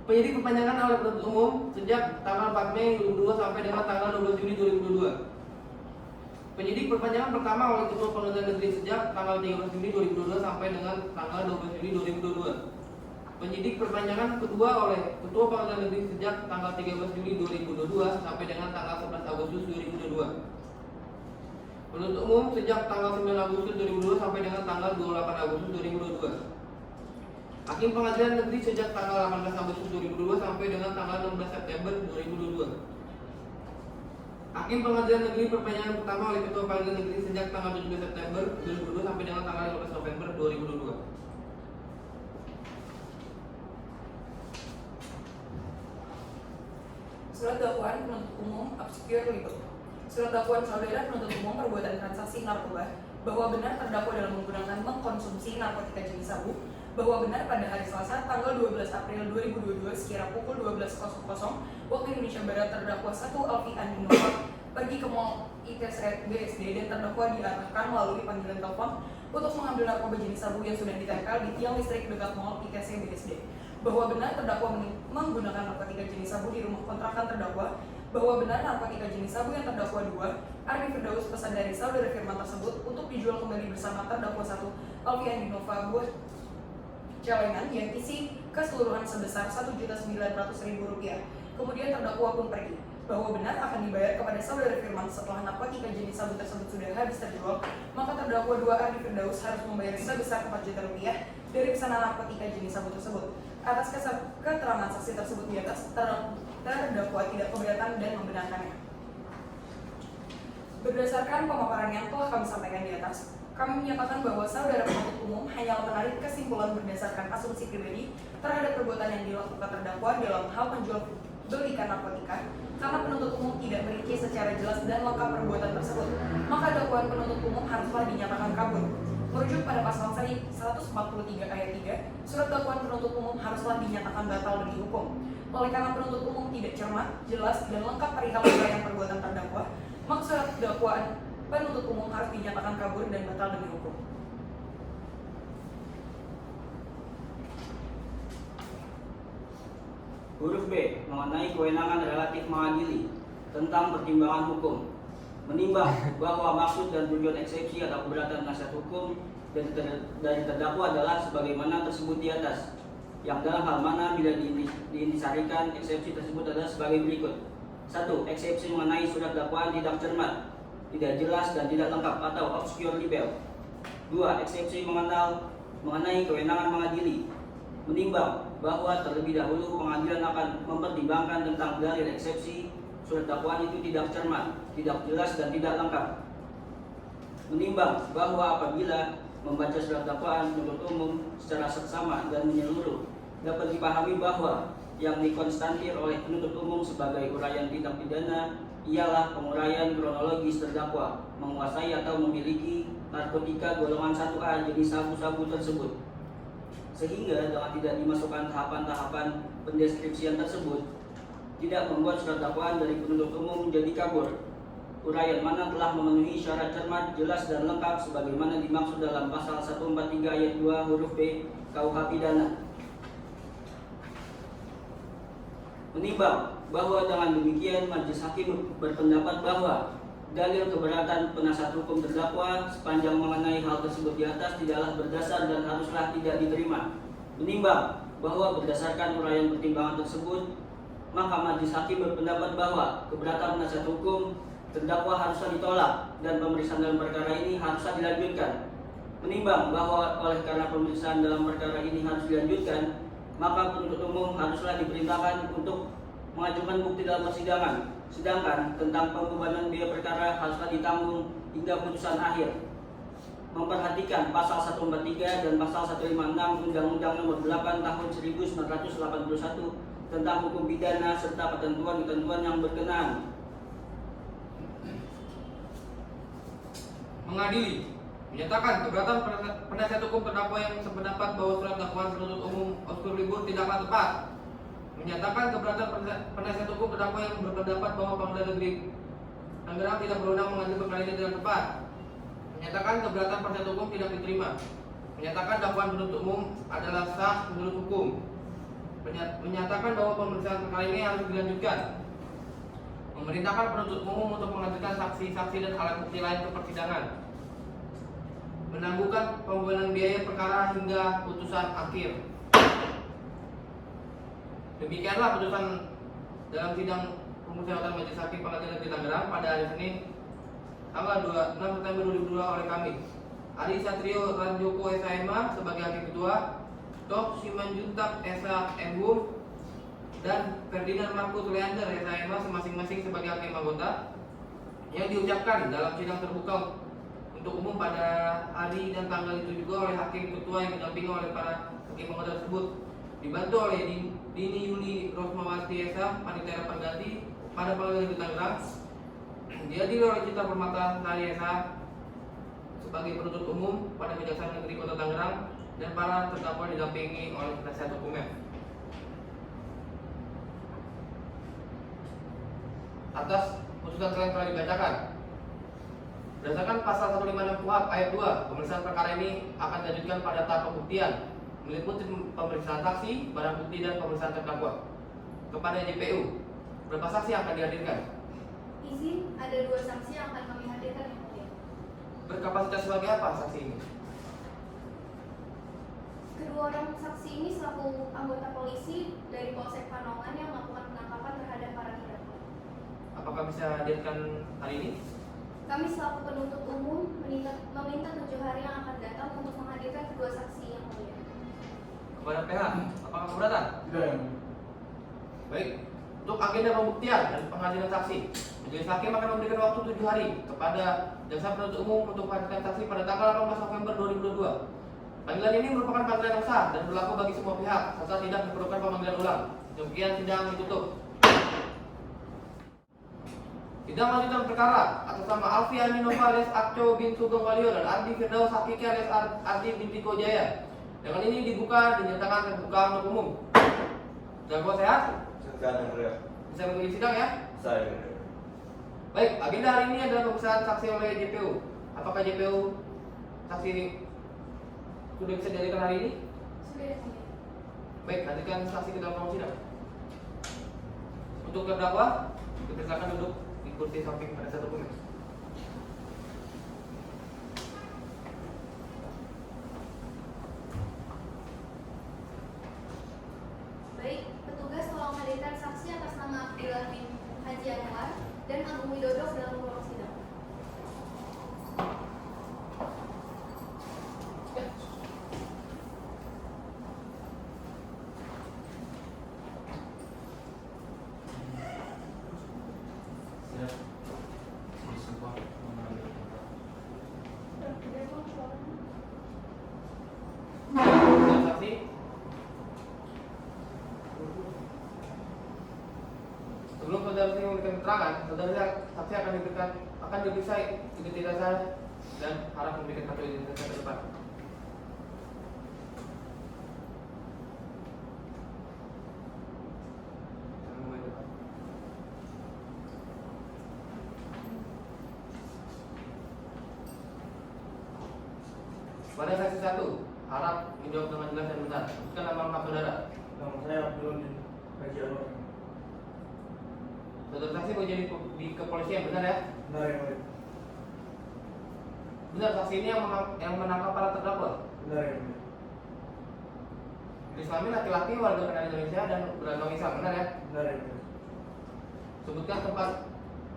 Penyidik perpanjangan oleh penuntut umum sejak tanggal 4 Mei 2022 sampai dengan tanggal 12 Juni 2022. Penyidik perpanjangan pertama oleh Ketua Pengadilan Negeri sejak tanggal 13 Juni 2022 sampai dengan tanggal 12 Juni 2022. Penyidik perpanjangan kedua oleh Ketua Pengadilan Negeri sejak tanggal 13 Juli 2022 sampai dengan tanggal 11 Agustus 2022. Penuntut umum sejak tanggal 9 Agustus 2022 sampai dengan tanggal 28 Agustus 2022. Hakim Pengadilan Negeri sejak tanggal 18 Agustus 2022 sampai dengan tanggal 16 September 2022. Hakim Pengadilan Negeri perpanjangan pertama oleh Ketua Pengadilan Negeri sejak tanggal 17 September 2022 sampai dengan tanggal 15 November 2022. Surat dakwaan penuntut umum obscure libel. Surat dakwaan saudara penuntut umum perbuatan transaksi narkoba bahwa benar terdakwa dalam menggunakan mengkonsumsi narkotika jenis sabu, bahwa benar pada hari Selasa tanggal 12 April 2022 sekira pukul 12.00 waktu Indonesia Barat terdakwa 1 Alfi Andinova pergi ke mall ITS BSD dan terdakwa diarahkan melalui panggilan telepon untuk mengambil narkoba jenis sabu yang sudah ditempel di tiang listrik dekat mall ITS BSD. Bahwa benar terdakwa menggunakan narkotika jenis sabu di rumah kontrakan terdakwa. Bahwa benar narkotika jenis sabu yang terdakwa 2, Ardi Firdaus, pesan dari saudara Firman tersebut untuk dijual kembali bersama terdakwa 1, Alfian Dinova buah celengan yang isi keseluruhan sebesar Rp1.900.000. Kemudian terdakwa pun pergi. Bahwa benar akan dibayar kepada saudara Firman setelah narkotika jenis sabu tersebut sudah habis terjual, maka terdakwa 2 Ardi Firdaus harus membayar sebesar Rp4 juta dari pesanan narkotika jenis sabu tersebut. Atas keterangan saksi tersebut di atas, terdakwa tidak keberatan dan membenarkannya. Berdasarkan pemaparan yang telah kami sampaikan di atas, kami menyatakan bahwa saudara penuntut umum hanyalah menarik kesimpulan berdasarkan asumsi pribadi terhadap perbuatan yang dilakukan terdakwa dalam hal menjual belikan narkotika, karena penuntut umum tidak merinci secara jelas dan lengkap perbuatan tersebut, maka dakwaan penuntut umum haruslah dinyatakan kabur. Merujuk pada pasal 143 ayat 3, surat dakwaan penuntut umum haruslah dinyatakan batal demi hukum. Oleh karena penuntut umum tidak cermat, jelas, dan lengkap perihal uraian perbuatan terdakwa, maka surat dakwaan penuntut umum harus dinyatakan kabur dan batal demi hukum. Huruf B. Mengenai kewenangan relatif mengadili tentang pertimbangan hukum. Menimbang bahwa maksud dan tujuan eksepsi atau keberatan penasihat hukum dari terdakwa adalah sebagaimana tersebut di atas, yang dalam hal mana bila diintisarikan eksepsi tersebut adalah sebagai berikut. 1. Eksepsi mengenai surat dakwaan tidak cermat, tidak jelas dan tidak lengkap atau obscure libel. 2. Eksepsi mengenai kewenangan mengadili. Menimbang bahwa terlebih dahulu pengadilan akan mempertimbangkan tentang dalil eksepsi surat dakwaan itu tidak cermat, tidak jelas dan tidak lengkap. Menimbang bahwa apabila membaca surat dakwaan penuntut umum secara seksama dan menyeluruh dapat dipahami bahwa yang dikonstantir oleh penuntut umum sebagai uraian tindak pidana ialah penguraian kronologis terdakwa menguasai atau memiliki narkotika golongan 1A jenis sabu-sabu tersebut, sehingga dengan tidak dimasukkan tahapan-tahapan pendeskripsian tersebut tidak membuat surat dakwaan dari penuntut umum menjadi kabur. Uraian mana telah memenuhi syarat cermat, jelas dan lengkap sebagaimana dimaksud dalam pasal 143 ayat 2 huruf B KUH pidana. Menimbang bahwa dengan demikian majelis hakim berpendapat bahwa dalil keberatan penasihat hukum terdakwa sepanjang mengenai hal tersebut di atas tidaklah berdasar dan haruslah tidak diterima. Menimbang bahwa berdasarkan uraian pertimbangan tersebut, maka majelis hakim berpendapat bahwa keberatan penasihat hukum terdakwa haruslah ditolak dan pemeriksaan dalam perkara ini haruslah dilanjutkan. Menimbang bahwa oleh karena pemeriksaan dalam perkara ini harus dilanjutkan, maka penuntut umum haruslah diperintahkan untuk mengajukan bukti dalam persidangan, sedangkan tentang pembebanan biaya perkara haruslah ditanggung hingga putusan akhir. Memperhatikan pasal 143 dan pasal 156 Undang-Undang Nomor 8 Tahun 1981 tentang hukum pidana serta ketentuan-ketentuan yang berkenaan. Mengadili, menyatakan keberatan penasihat hukum terdakwa yang sependapat bahwa surat dakwaan penuntut umum obscure libur tidaklah tepat. Menyatakan keberatan penasihat hukum terdakwa yang berpendapat bahwa Pengadilan Negeri Tangerang tidak berwenang mengadili perkara ini dengan tepat. Menyatakan keberatan penasihat hukum tidak diterima. Menyatakan dakwaan penuntut umum adalah sah menurut hukum. Menyatakan bahwa pemeriksaan perkara ini harus dilanjutkan. Memerintahkan penuntut umum untuk menghadirkan saksi-saksi dan alat bukti lain ke persidangan. Menangguhkan pembebanan biaya perkara hingga putusan akhir. Demikianlah putusan dalam sidang pemusyawaratan Majelis Hakim Pengadilan Negeri Tangerang pada hari Senin tanggal 6 September 2022 oleh kami, Ari Satrio Ranjoko SHMA sebagai Hakim Ketua, Tok Simanjuntak SH MHUM, dan Ferdinand Markus Leander SHMA masing-masing sebagai Hakim Anggota yang diucapkan dalam sidang terbuka untuk umum pada hari dan tanggal itu juga oleh Hakim Ketua yang didampingi oleh para Hakim Anggota tersebut, dibantu oleh Dini Yuli Rosmawati SH Panitera Pengganti pada Pengadilan Negeri Tangerang, dihadiri oleh Citra Permata Sari SH sebagai penuntut umum pada Kejaksaan Negeri Kota Tangerang, dan para terdakwa didampingi oleh penasihat hukumnya. Atas putusan kalian telah dibacakan. Berdasarkan pasal 156 KUHP ayat 2, pemeriksaan perkara ini akan dilanjutkan pada tahap pembuktian, meliputi pemeriksaan saksi, barang bukti, dan pemeriksaan terdakwa. Kepada JPU, berapa saksi yang akan dihadirkan? Izin, ada 2 saksi yang akan kami hadirkan yang mulia. Berkapasitas sebagai apa saksi ini? Kedua orang saksi ini selaku anggota polisi dari Polsek Panongan yang melakukan penangkapan terhadap para terdakwa. Apakah bisa dihadirkan hari ini? Kami selaku penuntut umum meminta 7 hari yang akan datang untuk menghadirkan kedua saksi yang mulia. Kepada PH, apakah keberatan? Tidak yang mulia. Baik, untuk agenda pembuktian dan penghadiran saksi, majelis hakim akan memberikan waktu 7 hari kepada jaksa penuntut umum untuk menghadirkan saksi pada tanggal 18 November 2022. Panggilan ini merupakan panggilan yang sah dan berlaku bagi semua pihak, serta tidak diperlukan pemanggilan ulang. Demikian sidang ditutup. Sidang lanjutan perkara atas nama Alfian Nova alias Akco bin Sugeng Walio dan Ardi Firdaus Hakiki alias Ardi binti Kojaya. Dengan ini dibuka dinyatakan terbuka untuk umum. Terdakwa sehat? Sekian yang mulia. Bisa mengikuti sidang ya? Saya yang mulia. Baik, agenda hari ini adalah pemeriksaan saksi oleh JPU. Apakah JPU saksi ini sudah bisa dihadirkan hari ini? Sudah yang mulia. Baik, hadirkan saksi ke dalam ruang sidang. Untuk terdakwa, dipersilakan duduk di kursi samping pada satu dokumen. Baik, petugas tolong hadirkan saksi atas nama Abdillah bin Haji Anwar dan Agung Widodo ke dalam ruang sidang. Dan saksi. Sebelum saudara saksi memberikan keterangan, saudara saksi akan diperiksa identitas saya dan harap memberikan kartu identitas saya ke depan. Pada saksi 1, harap menjawab dengan jelas dan benar. Sebutkan nama lengkap saudara. Nama saya Abdullah bin Haji Anwar. Saudara saksi bekerja di kepolisian, benar ya? Benar yang mulia. Benar, saksi ini yang menangkap para terdakwa. Benar yang mulia. Islami laki-laki warga negara Indonesia dan beragama Islam, benar ya? Benar yang mulia. Sebutkan tempat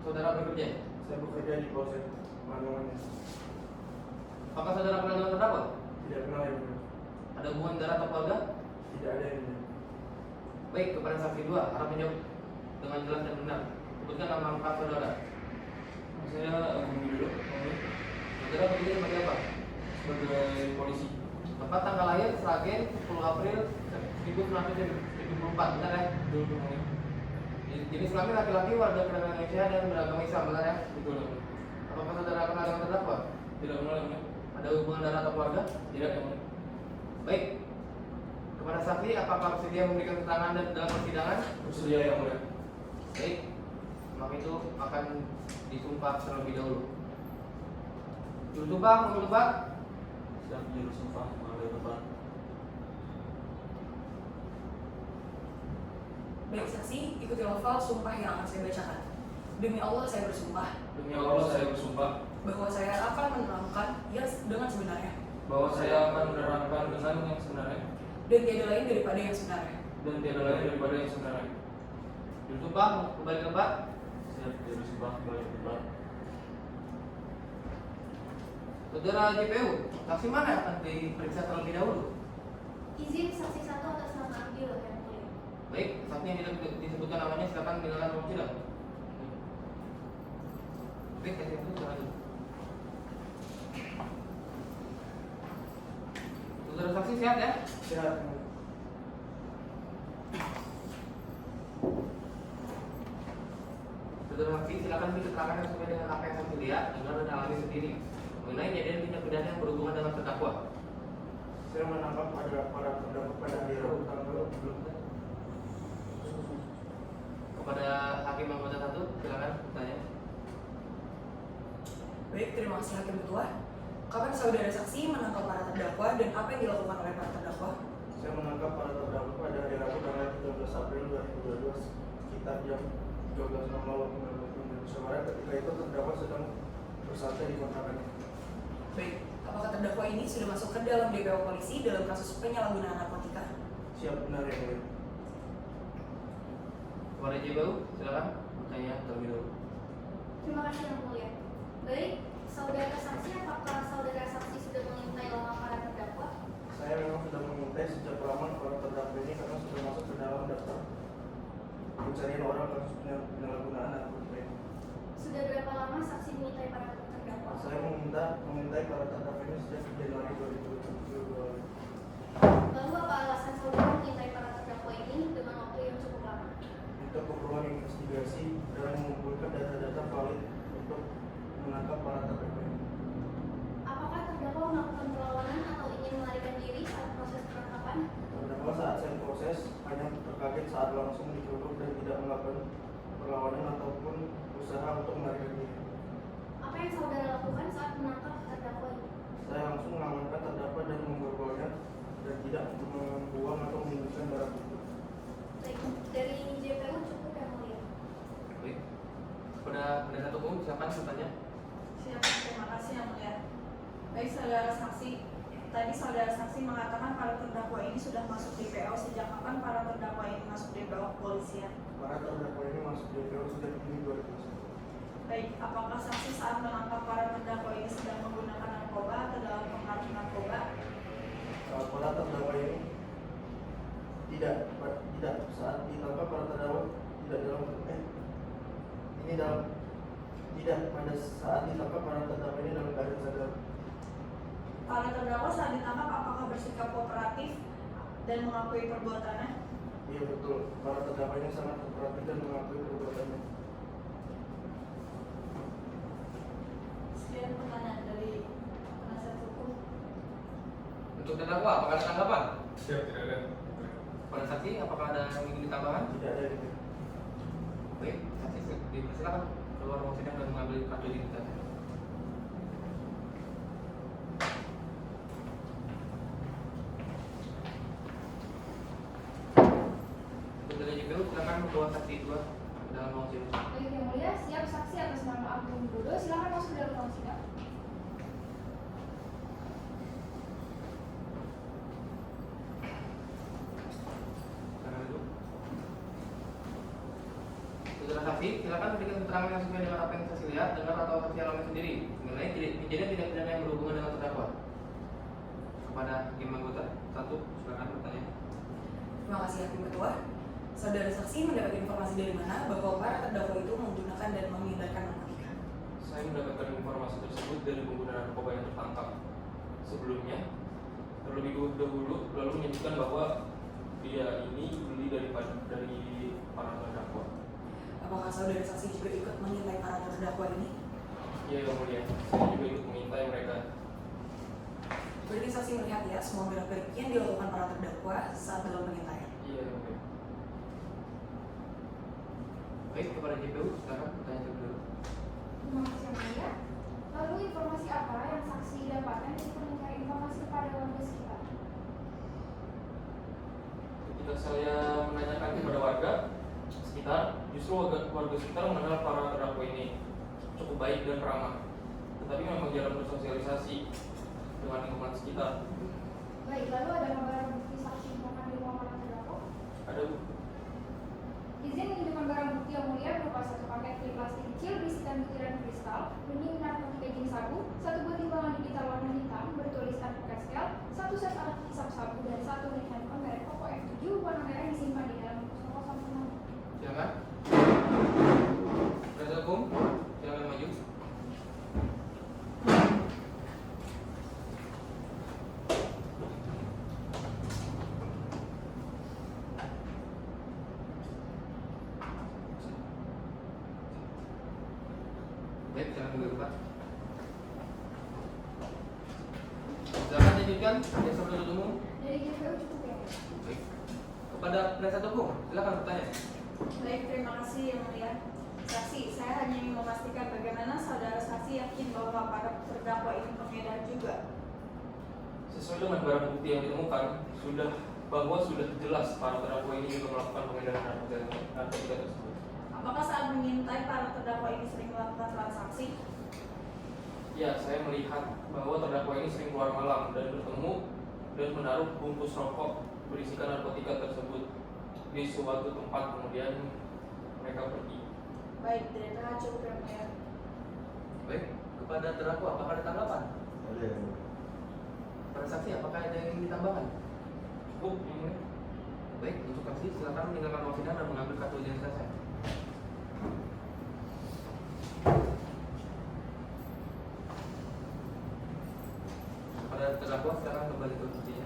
saudara bekerja. Saya bekerja di Polsek Panongan. Apakah saudara kenal dengan terdakwa? Tidak kenal yang mulia. Ada hubungan darah atau keluarga? Tidak ada yang mulia. Baik, kepada saksi 2, harap menjawab dengan jelas dan benar. Sebutkan nama lengkap saudara. Saya Agung Widodo, Saudara bekerja sebagai apa? sebagai polisi. Tempat tanggal lahir Sragen 10 April 1974, benar ya? Betul, Mulia. Jenis kelamin laki-laki warga negara Indonesia dan beragama Islam, benar ya? Betul, Mulia. Apakah saudara kenal dengan terdakwa? Tidak kenal yang mulia. Ada hubungan darah atau keluarga? Tidak yang mulia. Baik. Kepada saksi, apakah bersedia memberikan keterangan dalam persidangan? Bersedia yang mulia. Baik. Maka itu akan disumpah terlebih dahulu. Juru sumpah, menurut Pak? Siap juru sumpah mengambil tempat. Baik saksi, ikuti lafal sumpah yang akan saya bacakan. Demi Allah saya bersumpah Demi Allah saya bersumpah bahwa saya akan menerangkan yang dengan sebenarnya bahwa saya akan menerangkan dengan yang sebenarnya dan tiada lain daripada yang sebenarnya. dan tiada lain daripada yang sebenarnya. Juru sumpah, kembali ke Pak. Siap juru sumpah kembali ke tempat. Saudara JPU, saksi mana yang akan diperiksa terlebih dahulu? Izin saksi 1 atas nama Abdillah yang mulia. Baik, saksi yang tidak disebutkan namanya silakan meninggalkan ruang sidang. Baik, saksi itu silakan dulu. Saudara saksi sehat ya? Sehat yang mulia. Saudara saksi silakan beri keterangan yang sesuai dengan apa yang saksi lihat, dengar dan alami sendiri mengenai kejadian tindak pidana yang berhubungan dengan terdakwa. Saya menangkap para terdakwa pada hari Rabu tanggal Kepada hakim anggota 1, silakan bertanya. Baik, terima kasih Hakim Ketua. Kapan saudara saksi menangkap para terdakwa dan apa yang dilakukan oleh para terdakwa? Saya menangkap para terdakwa pada hari Rabu tanggal 13 April 2022 sekitar jam 12.00 waktu Indonesia Barat. Ketika itu terdakwa sedang bersantai di kontrakannya. Baik, apakah terdakwa ini sudah masuk ke dalam DPO polisi dalam kasus penyalahgunaan narkotika? Siap, benar yang mulia. Kepada JPU, silakan bertanya terlebih dahulu. Terima kasih yang mulia. Baik, saudara saksi, apakah saudara saksi sudah mengintai lama para terdakwa? Saya memang sudah mengintai sejak lama para terdakwa ini karena sudah masuk ke dalam daftar pencarian orang kasus penyalahgunaan narkotika ini. Sudah berapa lama saksi mengintai para terdakwa? Saya mengintai para terdakwa ini sejak Januari 2022. Lalu apa alasan saudara mengintai para terdakwa ini dengan waktu yang cukup lama? Untuk keperluan investigasi dan mengumpulkan data-data valid untuk menangkap para terdakwa ini. Apakah terdakwa melakukan perlawanan atau ingin melarikan diri saat proses penangkapan? Terdakwa saat saya proses hanya terkaget saat langsung dituduh dan tidak melakukan perlawanan ataupun usaha untuk melarikan diri. Apa yang saudara lakukan saat menangkap terdakwa ini? Saya langsung mengamankan terdakwa dan memborgolnya dan tidak membuang atau meninggalkan barang bukti. Baik, dari JPU cukup yang mulia. Baik. Kepada penasihat hukum, silakan bertanya. Siap, terima kasih yang mulia. Baik saudara saksi, tadi saudara saksi mengatakan para terdakwa ini sudah masuk DPO. Sejak kapan para terdakwa ini masuk DPO kepolisian? Para terdakwa ini masuk DPO sejak Juni 2021. Baik, apakah saksi saat menangkap para terdakwa ini sedang menggunakan narkoba atau dalam pengaruh narkoba? Para terdakwa ini tidak saat ditangkap para terdakwa tidak pada saat ditangkap para terdakwa ini dalam keadaan sadar. Para terdakwa saat ditangkap apakah bersikap kooperatif dan mengakui perbuatannya? Iya betul, para terdakwa ini sangat kooperatif dan mengakui perbuatannya. Sekian pertanyaan dari penasihat hukum. Untuk terdakwa, apakah ada tanggapan? Siap, tidak ada. Pada saksi, apakah ada yang ingin ditambahkan? Tidak ada gitu. Baik, saksi dipersilakan keluar ruang sidang dan mengambil kartu identitas. Untuk dari JPU, silakan keluar saksi 2 dalam ruang sidang. Baik yang mulia, siap saksi atas nama Agung Widodo, silakan masuk dalam ruang sidang. Silakan duduk. Saudara saksi, silakan berikan keterangan yang sesuai dengan apa yang saksi lihat, dengar atau saksi alami sendiri mengenai kejadian tidak pidana yang berhubungan dengan terdakwa. Kepada hakim anggota, 1, silakan bertanya. Terima kasih Hakim Ketua. Saudara saksi mendapat informasi dari mana bahwa para terdakwa itu menggunakan dan mengedarkan narkotika? Saya mendapatkan informasi tersebut dari pengguna narkoba yang tertangkap. Sebelumnya, terlebih dahulu lalu menyebutkan bahwa dia ini beli dari para terdakwa. Apakah saudara saksi juga ikut mengintai para terdakwa ini? Ya, yang mulia, saya juga ikut mengintai mereka. Berarti saksi melihat ya semua gerak-gerik yang dilakukan para terdakwa saat dalam pengintaian. Iya, yang mulia. Baik, kepada JPU, silakan bertanya terlebih dahulu. Terima kasih yang mulia. Lalu informasi apa yang saksi dapatkan dari pendengar informasi kepada warga sekitar? Ketika saya menanyakan kepada warga sekitar, justru warga sekitar mengenal para terdakwa ini cukup baik dan ramah. Tetapi memang jarang bersosialisasi dengan lingkungan sekitar. Baik, lalu ada barang bukti saksi bahkan di rumah para terdakwa? Ada Bu. Izin menunjukkan barang bukti yang mulia berupa satu paket klip plastik kecil berisikan butiran kristal, benih narkotika jenis sabu, satu buah timbangan digital warna hitam bertuliskan Pascal, satu set alat hisap sabu dan satu unit handphone merek Oppo F7 warna merah disimpan di dalam kosong penuh. Silakan. Penasihat hukum, silakan maju. Baik, silakan duduk Pak. Silakan lanjutkan jasa penuntut umum. Dari JPU cukup ya? Baik. Kepada penasihat hukum, silakan bertanya. Baik, terima kasih yang mulia. Saksi, saya hanya ingin memastikan bagaimana saudara saksi yakin bahwa bahwa para terdakwa ini pengedar juga? Sesuai dengan barang bukti yang ditemukan, sudah jelas para terdakwa ini juga melakukan pengedaran narkotika tersebut. Apakah saat mengintai para terdakwa ini sering melakukan transaksi? Ya, saya melihat bahwa terdakwa ini sering keluar malam dan bertemu dan menaruh bungkus rokok berisikan narkotika tersebut di suatu tempat, kemudian mereka pergi. Baik, terima cukup yang mulia. Baik, kepada terdakwa apakah ada tanggapan? Ada. Para saksi apakah ada yang ingin ditambahkan? Cukup, yang mulia. Baik, untuk saksi silakan meninggalkan ruang sidang dan mengambil kartu identitas saya. Kepada terdakwa silakan kembali ke kursinya.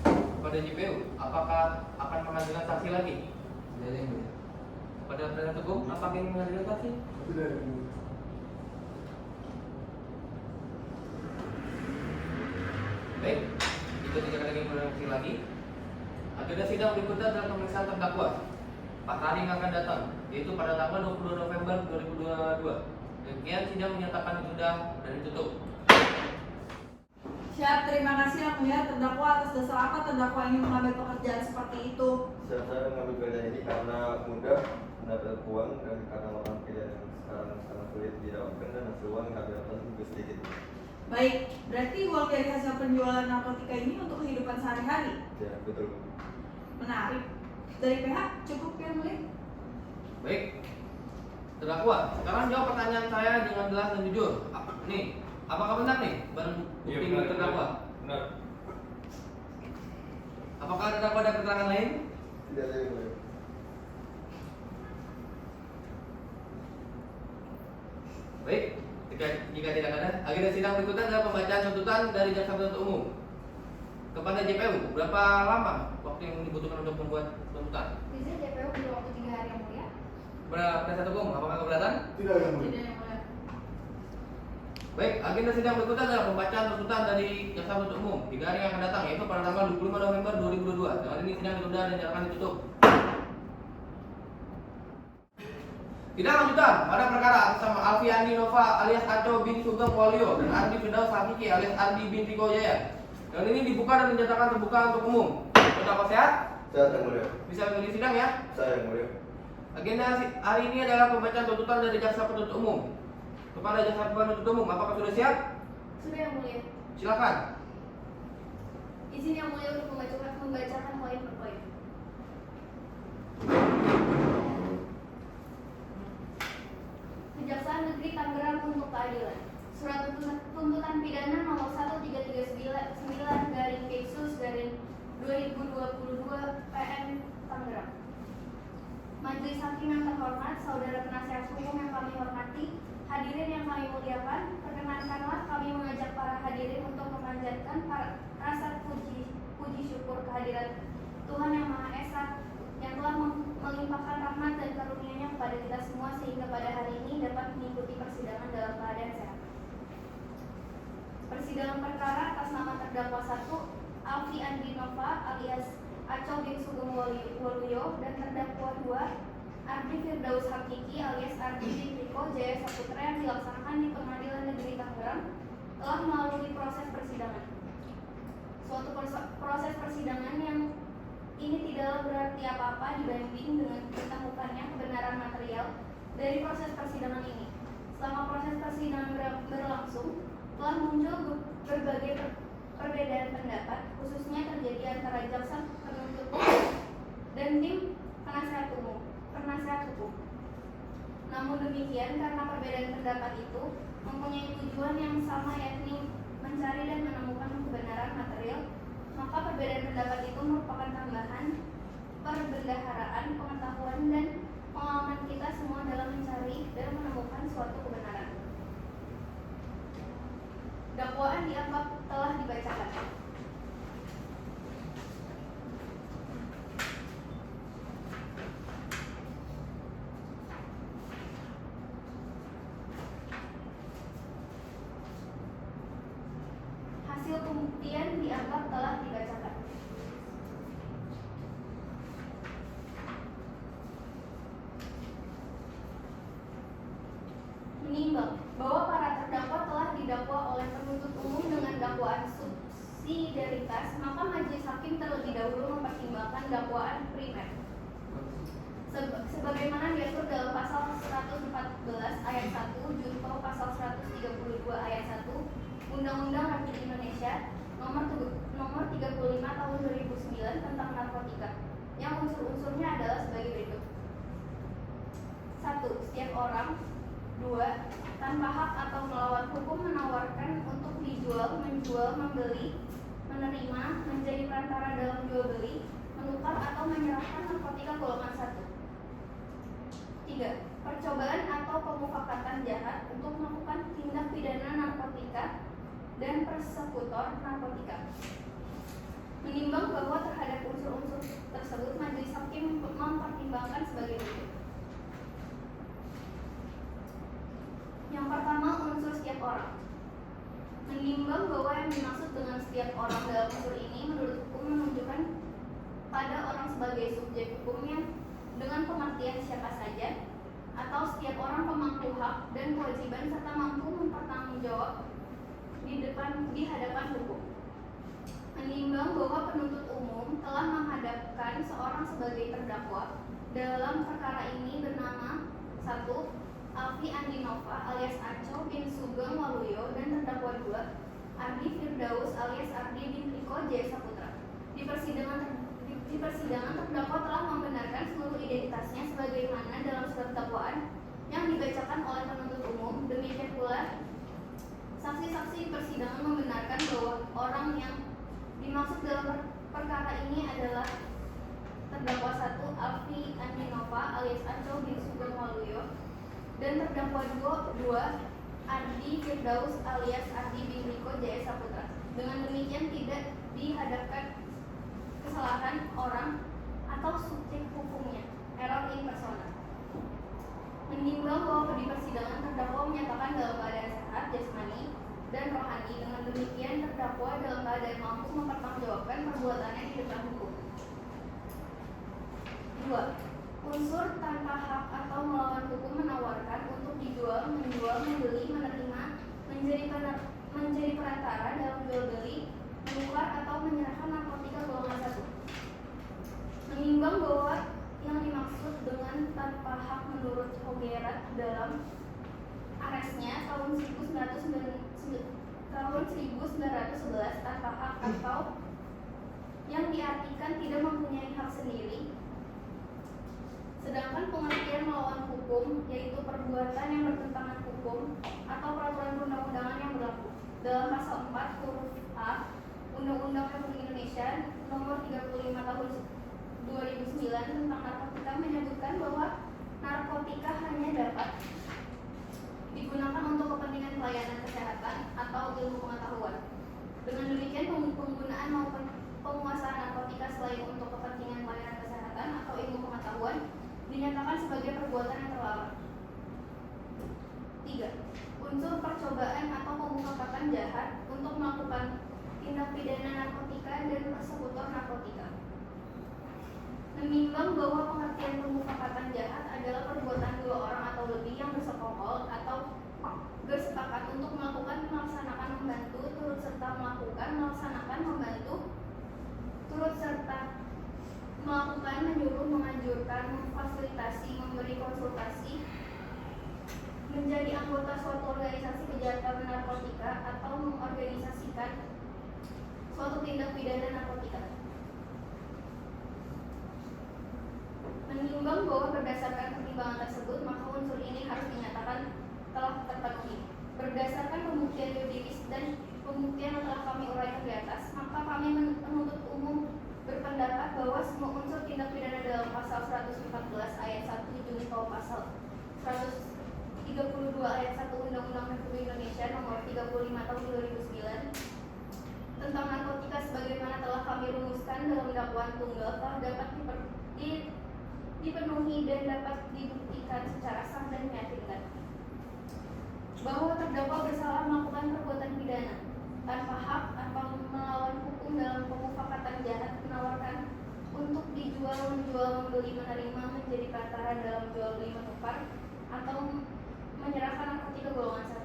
Kepada JPU, apakah akan menghadirkan saksi lagi? Tidak yang mulia. Kepada penasihat hukum, apakah ingin menghadirkan saksi? Tidak yang mulia. Baik, jika tidak ada yang berreaksi lagi, agenda sidang berikutnya adalah pemeriksaan terdakwa. Pak hari yang akan datang, yaitu pada tanggal 22 November 2022. Demikian sidang menyatakan ditunda dan ditutup. Siap, terima kasih yang mulia. Terdakwa atas dasar apa terdakwa ini mengambil pekerjaan seperti itu? Saya mengambil pekerjaan ini karena mudah mendapat uang dan karena lapangan pekerjaan yang sekarang sangat sulit didapatkan dan hasil uang yang kami dapat juga sedikit. Baik, berarti uang dari hasil penjualan narkotika ini untuk kehidupan sehari-hari? Ya, betul. Menarik. Dari pihak cukup yang mulia? Baik, terdakwa, sekarang jawab pertanyaan saya dengan jelas dan jujur. Nih, apakah benar nih barang bukti milik terdakwa? Benar. Apakah terdakwa ada keterangan lain? Tidak ada yang mulia. Baik, jika tidak ada, agenda sidang berikutnya adalah pembacaan tuntutan dari jaksa penuntut umum. Kepada JPU, berapa lama waktu yang dibutuhkan untuk membuat tuntutan? Izin JPU butuh waktu 3 hari yang mulia. Kepada penasihat hukum, apakah keberatan? Tidak yang mulia. Tidak yang mulia. Baik, agenda sidang berikutnya adalah pembacaan tuntutan dari jaksa penuntut umum 3 hari yang akan datang, yaitu pada tanggal 25 November 2022. Dengan ini sidang ditunda dan dinyatakan ditutup. Sidang lanjutan pada perkara atas nama Alfiandi Nova alias Aco bin Sugeng Waluyo dan Ardi Firdaus Hakiki alias Ardi bin Riko Jaya. Dan ini dibuka dan dinyatakan terbuka untuk umum. Terdakwa sehat? Sehat yang mulia. Bisa mengikuti sidang ya? Saya yang mulia. Agenda hari ini adalah pembacaan tuntutan dari jaksa penuntut umum. Kepada jaksa penuntut umum, apakah sudah siap? Sudah yang mulia. Silakan. Izin yang mulia untuk membacakan poin per poin. Kejaksaan Negeri Tangerang untuk Keadilan. Surat tuntutan pidana nomor 1339/Kepsus/2022 PN Tangerang. Majelis Hakim yang terhormat, saudara penasihat hukum yang kami hormati, hadirin yang kami muliakan, perkenankanlah kami mengajak para hadirin untuk memanjatkan rasa puji syukur kehadiran Tuhan Yang Maha Esa yang telah melimpahkan rahmat dan karunia-Nya kepada kita semua sehingga pada hari ini dapat mengikuti persidangan dalam keadaan sehat. Persidangan perkara atas nama terdakwa 1 Alfi Andi Nova alias Aco bin Sugeng Waluyo dan terdakwa 2 Ardi Firdaus Hakiki alias Ardi bin Riko Jaya Saputra yang dilaksanakan di Pengadilan Negeri Tangerang telah melalui proses persidangan. Suatu proses persidangan yang ini tidaklah berarti apa-apa dibanding dengan ditemukannya kebenaran material dari proses persidangan ini. Selama proses persidangan berlangsung, telah muncul berbagai perbedaan pendapat, khususnya terjadi antara jaksa penuntut dan tim penasihat hukum. Namun demikian, karena perbedaan pendapat itu mempunyai tujuan yang sama, yakni mencari dan menemukan kebenaran material, maka perbedaan pendapat itu merupakan tambahan perbendaharaan, pengetahuan dan pengalaman kita semua dalam mencari dan menemukan suatu kebenaran. Dakwaan dianggap telah dibacakan. Hasil pembuktian dianggap telah dibacakan. Menimbang bahwa para terdakwa telah didakwa oleh penuntut umum dengan dakwaan subsidiaritas, maka majelis hakim terlebih dahulu mempertimbangkan dakwaan primer. Sebagaimana diatur dalam pasal 114 ayat 1 junto pasal 132 ayat 1 Undang-Undang Republik Indonesia nomor 35 tahun 2009 tentang narkotika, yang unsur-unsurnya adalah sebagai berikut. 1. Setiap orang. 2. Tanpa hak atau melawan hukum menawarkan untuk dijual, menjual, membeli, menerima, menjadi perantara dalam jual beli, menukar atau menyerahkan narkotika golongan 1. 3. Percobaan atau pemufakatan jahat untuk melakukan tindak pidana narkotika dan persekutor narkotika. Menimbang bahwa terhadap unsur-unsur tersebut majelis hakim mempertimbangkan sebagai berikut. Yang pertama, unsur setiap orang. Menimbang bahwa yang dimaksud dengan setiap orang dalam unsur ini menurut hukum menunjukkan pada orang sebagai subjek hukumnya dengan pengertian siapa saja atau setiap orang pemangku hak dan kewajiban serta mampu mempertanggungjawab di hadapan hukum. Menimbang bahwa penuntut umum telah menghadapkan seorang sebagai terdakwa dalam perkara ini bernama 1. Alfi Andinova alias Aco bin Sugeng Waluyo dan terdakwa 2. Ardi Firdaus alias Ardi bin Riko Jaya Saputra. Di persidangan terdakwa telah membenarkan seluruh identitasnya sebagaimana dalam surat dakwaan yang dibacakan oleh penuntut umum. Demikian pula saksi-saksi di persidangan membenarkan bahwa orang yang dimaksud dalam perkara ini adalah terdakwa 1. Alfi Andinova alias Aco bin Sugeng Waluyo dan terdakwa 2. Ardi Firdaus alias Ardi bin Riko Jaya Saputra. Dengan demikian tidak dihadapkan kesalahan orang atau subjek hukumnya, error in persona. Menimbang bahwa di persidangan terdakwa menyatakan dalam keadaan sehat jasmani dan rohani. Dengan demikian terdakwa dalam keadaan mampu mempertanggungjawabkan perbuatannya di depan hukum. 2. Unsur tanpa hak atau melawan hukum menawarkan untuk dijual, menjual, membeli, menerima, menjadi perantara dalam jual beli, menukar atau menyerahkan narkotika golongan 1. Menimbang bahwa yang dimaksud dengan tanpa hak menurut Hogerat dalam aresnya tahun 1911 tanpa hak atau yang diartikan tidak mempunyai hak sendiri. Sedangkan pengertian melawan hukum yaitu perbuatan yang bertentangan hukum atau peraturan perundang-undangan yang berlaku. Dalam pasal 4 huruf A Undang-Undang Republik Indonesia nomor 35 tahun 2009 tentang narkotika menyebutkan bahwa narkotika hanya dapat digunakan untuk kepentingan pelayanan kesehatan atau ilmu pengetahuan. Dengan demikian penggunaan maupun penguasaan narkotika selain untuk kepentingan pelayanan kesehatan atau ilmu pengetahuan dinyatakan sebagai perbuatan yang terlarang. 3. Unsur percobaan atau pemufakatan jahat untuk melakukan tindak pidana narkotika dan persekutor narkotika. Menimbang bahwa pengertian pemufakatan jahat adalah perbuatan dua orang atau lebih yang bersekongkol atau bersepakat untuk melakukan, melaksanakan, membantu, turut serta melakukan, melaksanakan, membantu, turut serta melakukan, menyuruh, menganjurkan, memfasilitasi, memberi konsultasi, menjadi anggota suatu organisasi kejahatan narkotika atau mengorganisasikan suatu tindak pidana narkotika. Menimbang bahwa berdasarkan pertimbangan tersebut, maka unsur ini harus dinyatakan telah terpenuhi. Berdasarkan pembuktian yuridis dan pembuktian yang telah kami uraikan di atas, maka kami menuntut umum berpendapat bahwa semua unsur tindak pidana dalam pasal 114 ayat 1 junto pasal 132 ayat 1 Undang-Undang Republik Indonesia nomor 35 tahun 2009 tentang narkotika sebagaimana telah kami rumuskan dalam dakwaan tunggal telah dapat dipenuhi dan dapat dibuktikan secara sah dan meyakinkan bahwa terdakwa bersalah melakukan perbuatan pidana tanpa hak atau melawan hukum dalam pemufakatan jahat, menawarkan untuk dijual, menjual, membeli, menerima, menjadi perantara dalam jual beli, menukar atau menyerahkan narkotika golongan 1.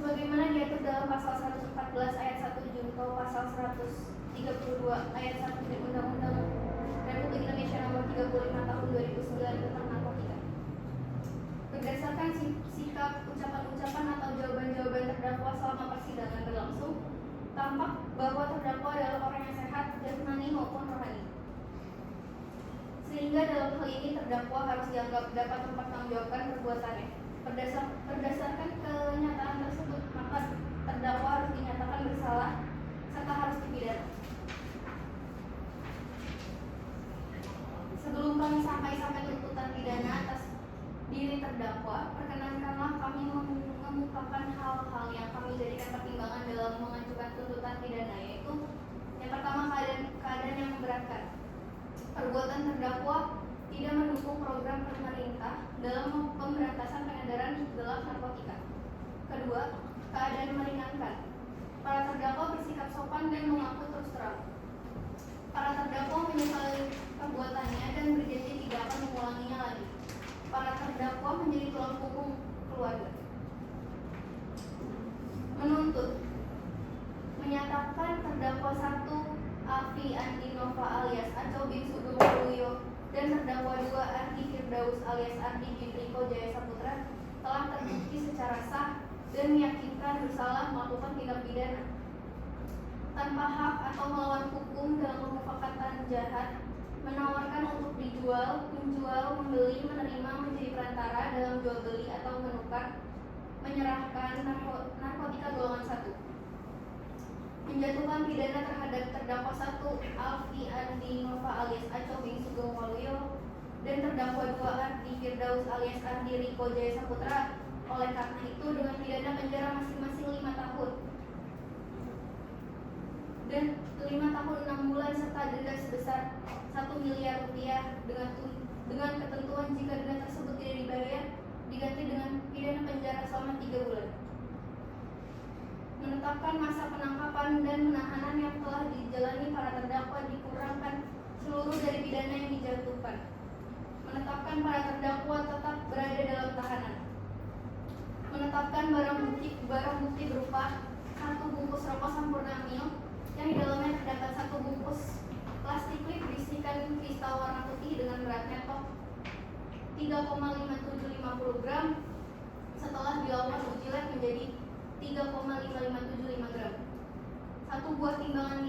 Sebagaimana diatur dalam pasal 114 ayat 1 junto pasal 132 ayat 1 dari Undang-Undang Republik Indonesia Nomor 35 Tahun 2009 tentang narkotika. Berdasarkan sikap, ucapan-ucapan atau jawaban-jawaban terdakwa selama persidangan berlangsung, tampak bahwa terdakwa adalah orang yang sehat jasmani maupun rohani. Sehingga dalam hal ini terdakwa harus dianggap dapat mempertanggungjawabkan perbuatannya. Berdasarkan kenyataan tersebut, maka terdakwa harus dinyatakan bersalah serta harus dipidana. Sebelum kami sampai tuntutan pidana atas diri terdakwa, perkenankanlah kami mengemukakan hal-hal yang kami jadikan pertimbangan dalam mengajukan tuntutan pidana, yaitu yang pertama keadaan yang memberatkan. Perbuatan terdakwa tidak mendukung program pemerintah dalam pemberantasan peredaran gelap narkotika. Kedua, keadaan meringankan. Para terdakwa bersikap sopan dan mengaku terus terang. Para terdakwa menyesali perbuatannya dan berjanji tidak akan mengulanginya lagi. Para terdakwa menjadi tulang punggung keluarga. Menuntut menyatakan terdakwa 1 Alfi Andi Nova alias Aco bin Sugeng Waluyo dan terdakwa 2 Ardi Firdaus alias Ardi bin Riko Jaya Saputra telah terbukti secara sah dan meyakinkan bersalah melakukan tindak pidana tanpa hak atau melawan hukum dalam pemufakatan jahat, menawarkan untuk dijual, menjual, membeli, menerima, menjadi perantara dalam jual beli atau menukar, menyerahkan narkotika golongan 1. Menjatuhkan pidana terhadap terdakwa 1 Alfi Andi Nova alias Aco bin Sugeng Waluyo dan terdakwa 2 Ardi Firdaus alias Ardi Riko Jaya Saputra oleh karena itu dengan pidana penjara masing-masing 5 tahun dan 5 tahun 6 bulan serta denda sebesar 1 miliar rupiah dengan ketentuan jika denda tersebut tidak dibayar diganti dengan pidana penjara selama 3 bulan. Menetapkan masa penangkapan dan penahanan yang telah dijalani para terdakwa dikurangkan seluruh dari pidana yang dijatuhkan. Menetapkan para terdakwa tetap berada dalam tahanan. Menetapkan barang bukti berupa 1 bungkus rokok Sampurna Mil yang di dalamnya terdapat 1 bungkus plastik klip berisikan kristal warna putih dengan beratnya tok 3,5750 gram setelah dilakukan uji lab menjadi 3,5575 gram. 1 buah timbangan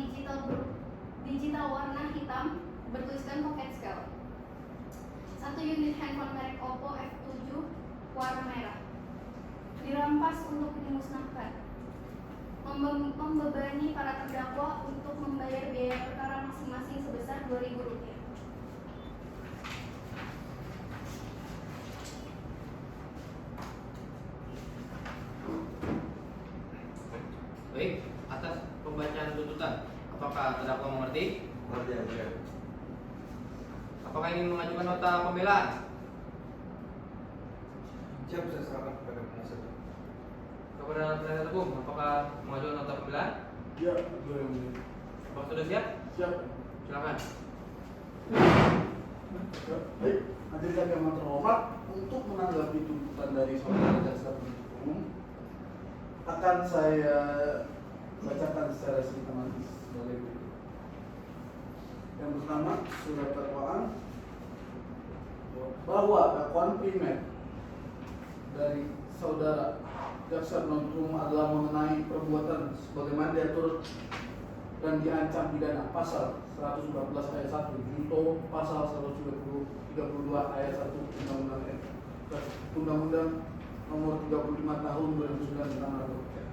digital warna hitam bertuliskan pocket scale. 1 unit handphone merek Oppo F7 warna merah. Dirampas untuk dimusnahkan. Membebani para terdakwa untuk membayar biaya perkara masing-masing sebesar Rp2.000. Baik, atas pembacaan tuntutan, apakah terdakwa mengerti? Mengerti ya, Mulia. Apakah ingin mengajukan nota pembelaan? Siap, saya serahkan kepada penasihat. Kepada penasihat hukum, apakah mengajukan nota pembelaan? Ya, boleh Mulia. Apakah sudah siap? Siap. Silakan. Baik, hadirin yang terhormat, untuk menanggapi tuntutan dari saudara jaksa penuntut umum akan saya bacakan secara sistematis sebagai berikut. Yang pertama, surat dakwaan bahwa dakwaan primer dari saudara jaksa penuntut umum adalah mengenai perbuatan sebagaimana diatur dan diancam pidana pasal 114 ayat 1 junto pasal 132 ayat 1 Undang-Undang Nomor 35 Tahun 2009 tentang narkotika,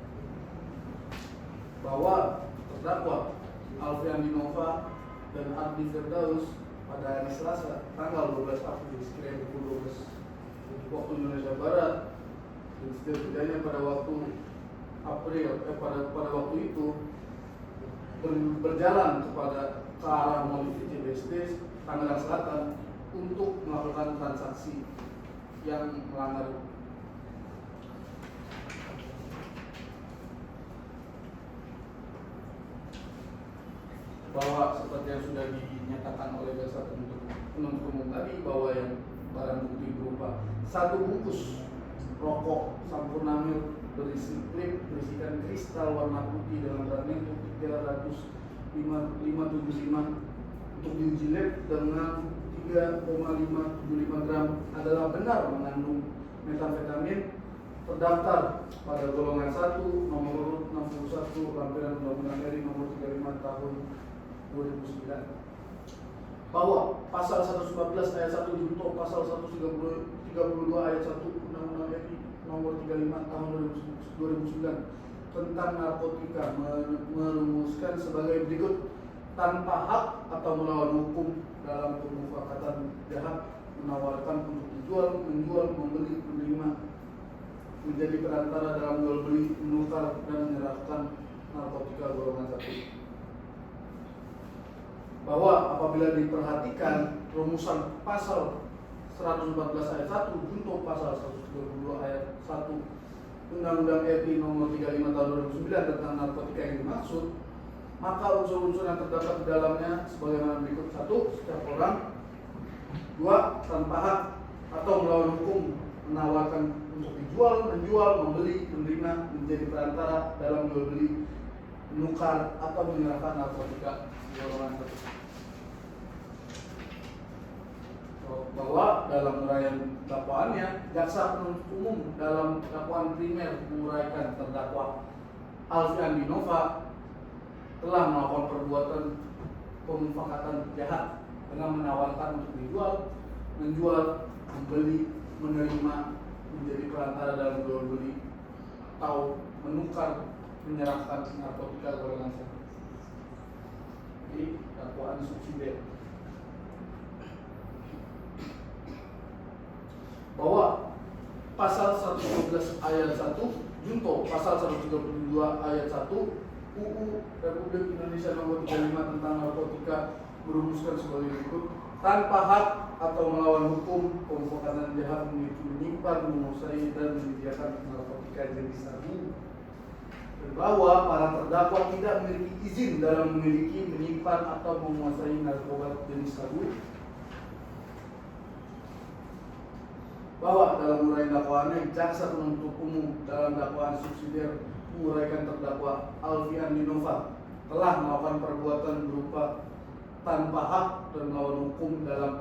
bahwa terdakwa Alfi Andi Nova dan Ardi Firdaus pada hari Selasa tanggal 12 April sekira pukul 12 waktu Indonesia Barat dan setidaknya pada waktu pada waktu itu berjalan ke arah Mall CBSD Tangerang Selatan untuk melakukan transaksi yang melanggar hukum. Bahwa seperti yang sudah dinyatakan oleh jaksa penuntut umum tadi, barang bukti berupa 1 bungkus rokok Sampurna Milk berisi klip berisikan kristal warna putih dalam berat nilai 300,575 untuk diuji lab dengan 3,575 gram adalah benar mengandung metamfetamin terdaftar pada golongan 1 nomor urut 61 lampiran Undang-Undang RI nomor 35 tahun 2009, bahwa pasal 114 ayat 1 junto pasal 132 ayat 1 Undang-Undang RI nomor 35 tahun 2009 tentang narkotika merumuskan sebagai berikut: tanpa hak atau melawan hukum dalam pemufakatan jahat, menawarkan untuk dijual, menjual, membeli, menerima, menjadi perantara dalam jual beli, menukar dan menyerahkan narkotika golongan 1. Bahwa apabila diperhatikan rumusan pasal 114 ayat 1 junto pasal 132 ayat 1 Undang-Undang RI nomor 35 tahun 2009 tentang narkotika yang dimaksud, maka unsur-unsur yang terdapat di dalamnya sebagaimana berikut: 1. Setiap orang. 2. Tanpa hak atau melawan hukum menawarkan untuk dijual, menjual, membeli, menerima, menjadi perantara dalam jual beli, menukar atau menyerahkan narkotika golongan 1. Bahwa dalam uraian dakwaannya, jaksa penuntut umum dalam dakwaan primer menguraikan terdakwa Alfian Dinova telah melakukan perbuatan pemufakatan jahat dengan menawarkan untuk dijual, menjual, membeli, menerima, menjadi perantara dalam jual beli atau menukar, menyerahkan narkotika golongan 1. Jadi dakwaan subsidiar. Bahwa pasal 112 ayat 1 junto pasal 132 ayat 1 UU Republik Indonesia nomor 35 tentang narkotika merumuskan sebagai berikut: tanpa hak atau melawan hukum pemufakatan jahat menyimpan, menguasai dan menyediakan narkotika jenis sabu, bahwa para terdakwa tidak memiliki izin dalam memiliki, menyimpan atau menguasai narkoba jenis sabu, bahwa dalam uraian dakwaannya jaksa penuntut umum dalam dakwaan subsidiar menguraikan terdakwa Alfian Dinova telah melakukan perbuatan berupa tanpa hak dan melawan hukum dalam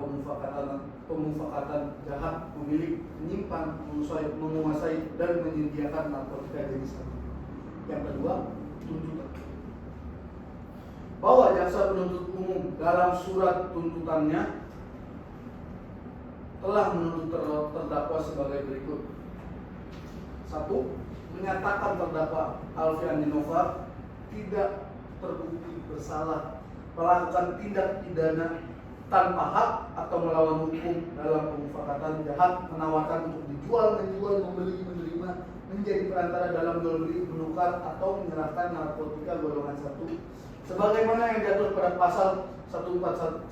pemufakatan jahat, memiliki, menyimpan, menguasai dan menyediakan narkotika jenis sabu. Yang kedua, tuntutan. Bahwa jaksa penuntut umum dalam surat tuntutannya telah menuntut terdakwa sebagai berikut: 1. Menyatakan terdakwa Alfian Dinova tidak terbukti bersalah melakukan tindak pidana tanpa hak atau melawan hukum dalam pemufakatan jahat, menawarkan untuk dijual, menjual, membeli, menerima, menjadi perantara dalam jual beli, menukar atau menyerahkan narkotika golongan 1 sebagaimana yang diatur pada pasal 114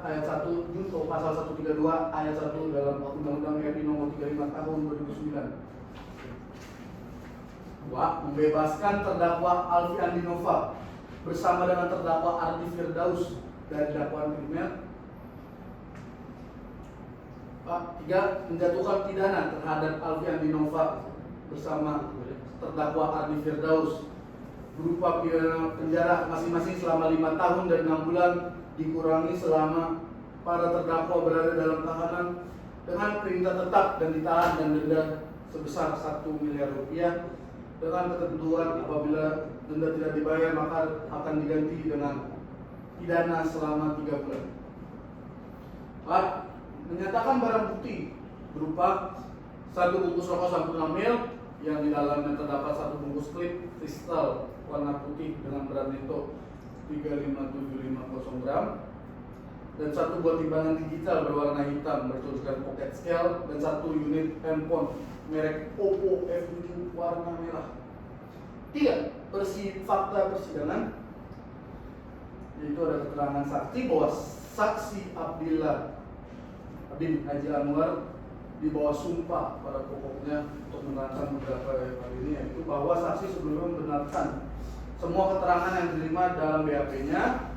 ayat 1 junto pasal 132 ayat 1 dalam Undang-Undang RI nomor 35 tahun 2009. 2. Membebaskan terdakwa Alfian Dinova bersama dengan terdakwa Ardi Firdaus dari dakwaan primer. 3. Menjatuhkan pidana terhadap Alfian Dinova bersama terdakwa Ardi Firdaus berupa pidana penjara masing-masing selama 5 tahun dan 6 bulan dikurangi selama para terdakwa berada dalam tahanan dengan perintah tetap dan ditahan dan denda sebesar 1 miliar rupiah dengan ketentuan apabila denda tidak dibayar maka akan diganti dengan pidana selama 3 bulan. 4. Menyatakan barang bukti berupa 1 bungkus rokok Sampurna Milk yang di dalamnya terdapat 1 bungkus klip kristal warna putih dengan berat neto 35750 gram dan 1 buah timbangan digital berwarna hitam bertuliskan pocket scale dan 1 unit handphone merek Oppo F7 warna merah. 3. Fakta persidangan, yaitu ada keterangan saksi bahwa saksi Abdin Haji Anwar di bawah sumpah pada pokoknya untuk menerangkan beberapa hal ini, yaitu bahwa saksi sebelumnya membenarkan semua keterangan yang diterima dalam BAP-nya,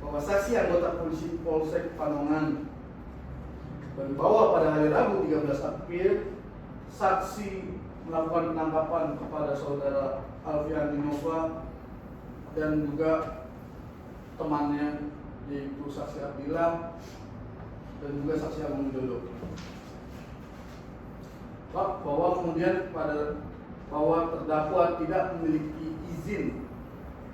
bahwa saksi anggota polisi Polsek Panongan Dan bahwa pada hari Rabu 13 April saksi melakukan penangkapan kepada saudara Alfian Dinova dan juga temannya yaitu saksi Abdillah dan juga saksi Agung Widodo. Bahwa kemudian bahwa terdakwa tidak memiliki izin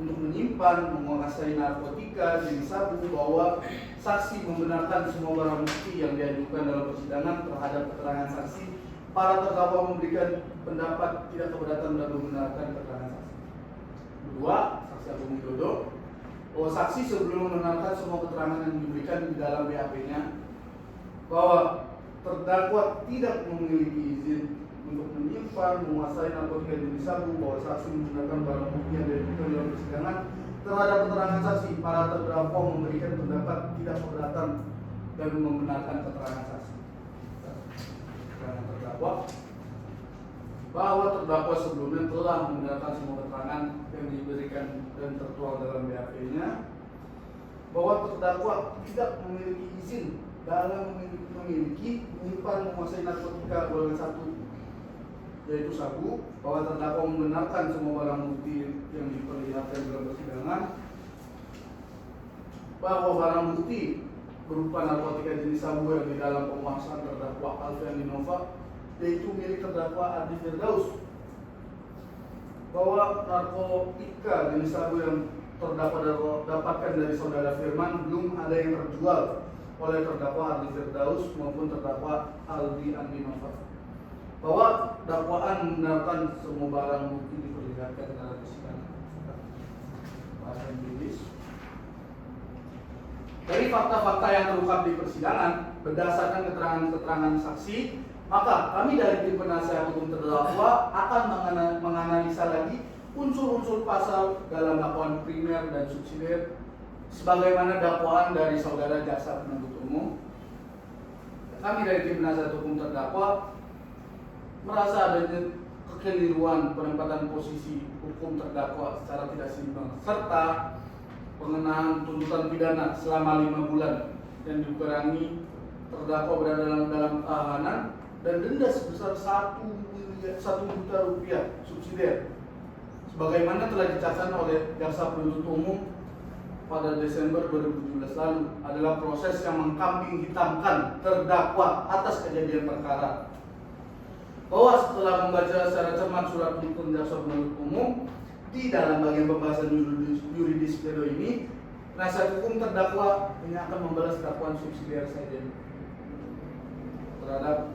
untuk menyimpan, menguasai narkotika, jenis sabu, bahwa saksi membenarkan semua barang bukti yang diajukan dalam persidangan terhadap keterangan saksi. Para terdakwa memberikan pendapat tidak keberatan dan membenarkan keterangan saksi. Kedua, saksi Agung Widodo, bahwa saksi sebelum membenarkan semua keterangan yang diberikan di dalam BAP-nya, bahwa terdakwa tidak memiliki izin untuk menyimpan, menguasai narkotika jenis sabu, bahwa saksi menggunakan barang bukti yang diajukan dalam persidangan terhadap keterangan saksi. Para terdakwa memberikan pendapat tidak keberatan dan membenarkan keterangan saksi. Keterangan terdakwa bahwa terdakwa sebelumnya telah membenarkan semua keterangan yang diberikan dan tertuang dalam BAP-nya, bahwa terdakwa tidak memiliki izin dalam memiliki, menyimpan, menguasai narkotika golongan 1 yaitu sabu, bahwa terdakwa membenarkan semua barang bukti yang diperlihatkan dalam persidangan, bahwa barang bukti berupa narkotika jenis sabu yang di dalam penguasaan terdakwa Alfian Dinova yaitu milik terdakwa Ardi Firdaus, bahwa narkotika jenis sabu yang terdakwa dapatkan dari saudara Firman belum ada yang terjual oleh terdakwa Ardi Firdaus maupun terdakwa Aldi Andinova, bahwa dakwaan membenarkan semua barang bukti diperlihatkan dalam persidangan. Bahasa Inggris. Dari fakta-fakta yang terungkap di persidangan berdasarkan keterangan-keterangan saksi, maka kami dari tim penasihat hukum terdakwa akan menganalisa lagi unsur-unsur pasal dalam dakwaan primer dan subsidiar sebagaimana dakwaan dari saudara jaksa penuntut umum. Kami dari tim penasihat hukum terdakwa merasa adanya kekeliruan penempatan posisi hukum terdakwa secara tidak seimbang serta pengenaan tuntutan pidana selama 5 bulan yang dikurangi terdakwa berada dalam tahanan dan denda sebesar 1 juta rupiah subsidiar sebagaimana telah dicatatkan oleh jaksa penuntut umum pada Desember 2017 lalu adalah proses yang mengkambing hitamkan terdakwa atas kejadian perkara. Bahwa setelah membaca secara cermat surat tuntutan jaksa penuntut umum di dalam bagian pembahasan yuridis pledoi ini, penasihat hukum terdakwa ini akan membalas dakwaan subsidiar saja terhadap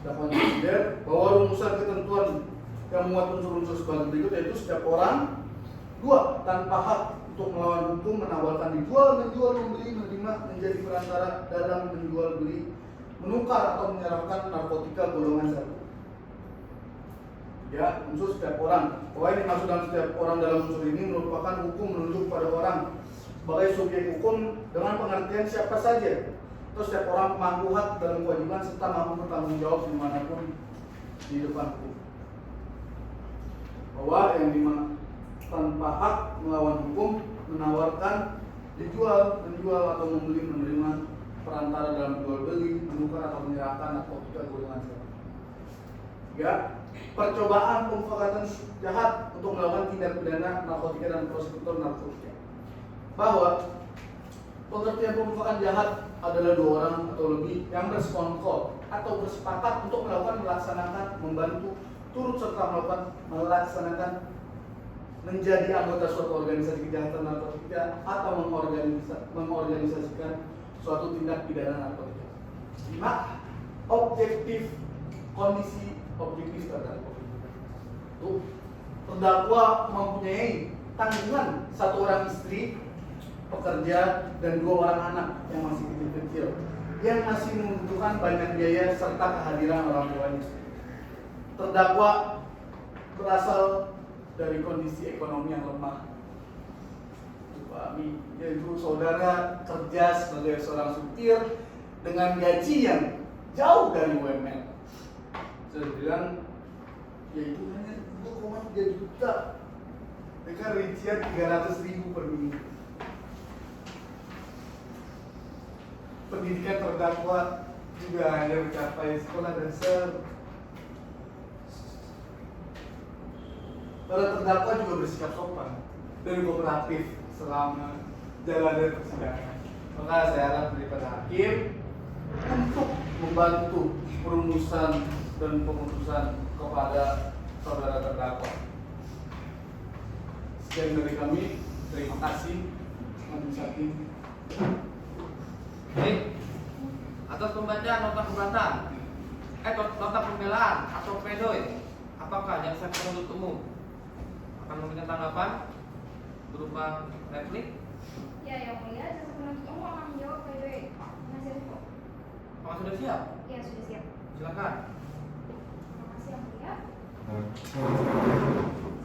dakwaan subsidiar, bahwa rumusan ketentuan yang memuat unsur-unsur sebagai berikut yaitu setiap orang 2 tanpa hak untuk melawan hukum menawarkan dijual, menjual, membeli, menerima, menjadi perantara dalam menjual beli, menukar atau menyerahkan narkotika golongan 1. Ya, unsur setiap orang. Bahwa ini maksud dalam setiap orang dalam unsur ini merupakan hukum menunjuk pada orang sebagai subjek hukum dengan pengertian siapa saja atau setiap orang pemangku hak dalam kewajiban serta mampu bertanggung jawab dimanapun di depan hukum. Bahwa yang tanpa hak melawan hukum menawarkan dijual, menjual atau membeli, menerima perantara dalam jual beli, menukar atau menyerahkan narkotika golongan 1. 3. Percobaan pemufakatan jahat untuk melakukan tindak pidana narkotika dan prostitutor narkotika. Bahwa pengertian pemufakatan jahat adalah 2 orang atau lebih yang bersekongkol atau bersepakat untuk melaksanakan, membantu, turut serta melaksanakan menjadi anggota suatu organisasi kejahatan narkotika atau mengorganisasikan suatu tindak pidana narkotika. 5. Objektif kondisi objektif terhadap terdakwa mempunyai tanggungan 1 orang istri, pekerja, dan 2 orang anak yang masih kecil yang masih membutuhkan banyak biaya serta kehadiran orang tuanya. Terdakwa berasal dari kondisi ekonomi yang lemah. Yaitu saudara kerja sebagai seorang supir dengan gaji yang jauh dari UMR. Saya bilang yaitu hanya 2,3 juta dengan rincian 300.000 per minggu. Pendidikan terdakwa juga hanya mencapai sekolah dasar. Para terdakwa juga bersikap sopan dan kooperatif selama jalannya persidangan. Maka saya harap daripada hakim untuk membantu perumusan dan pemutusan kepada saudara terdakwa. Sekian dari kami, terima kasih. Majelis Hakim. Baik. Atas pembacaan nota keberatan, nota pembelaan atau pledoi, apakah jaksa penuntut umum akan memberikan tanggapan berupa replik? Ya, yang mulia, jaksa penuntut umum akan menjawab pledoi penasihat hukum. Apakah sudah siap? Ya, sudah siap. Silakan. Terima kasih yang mulia.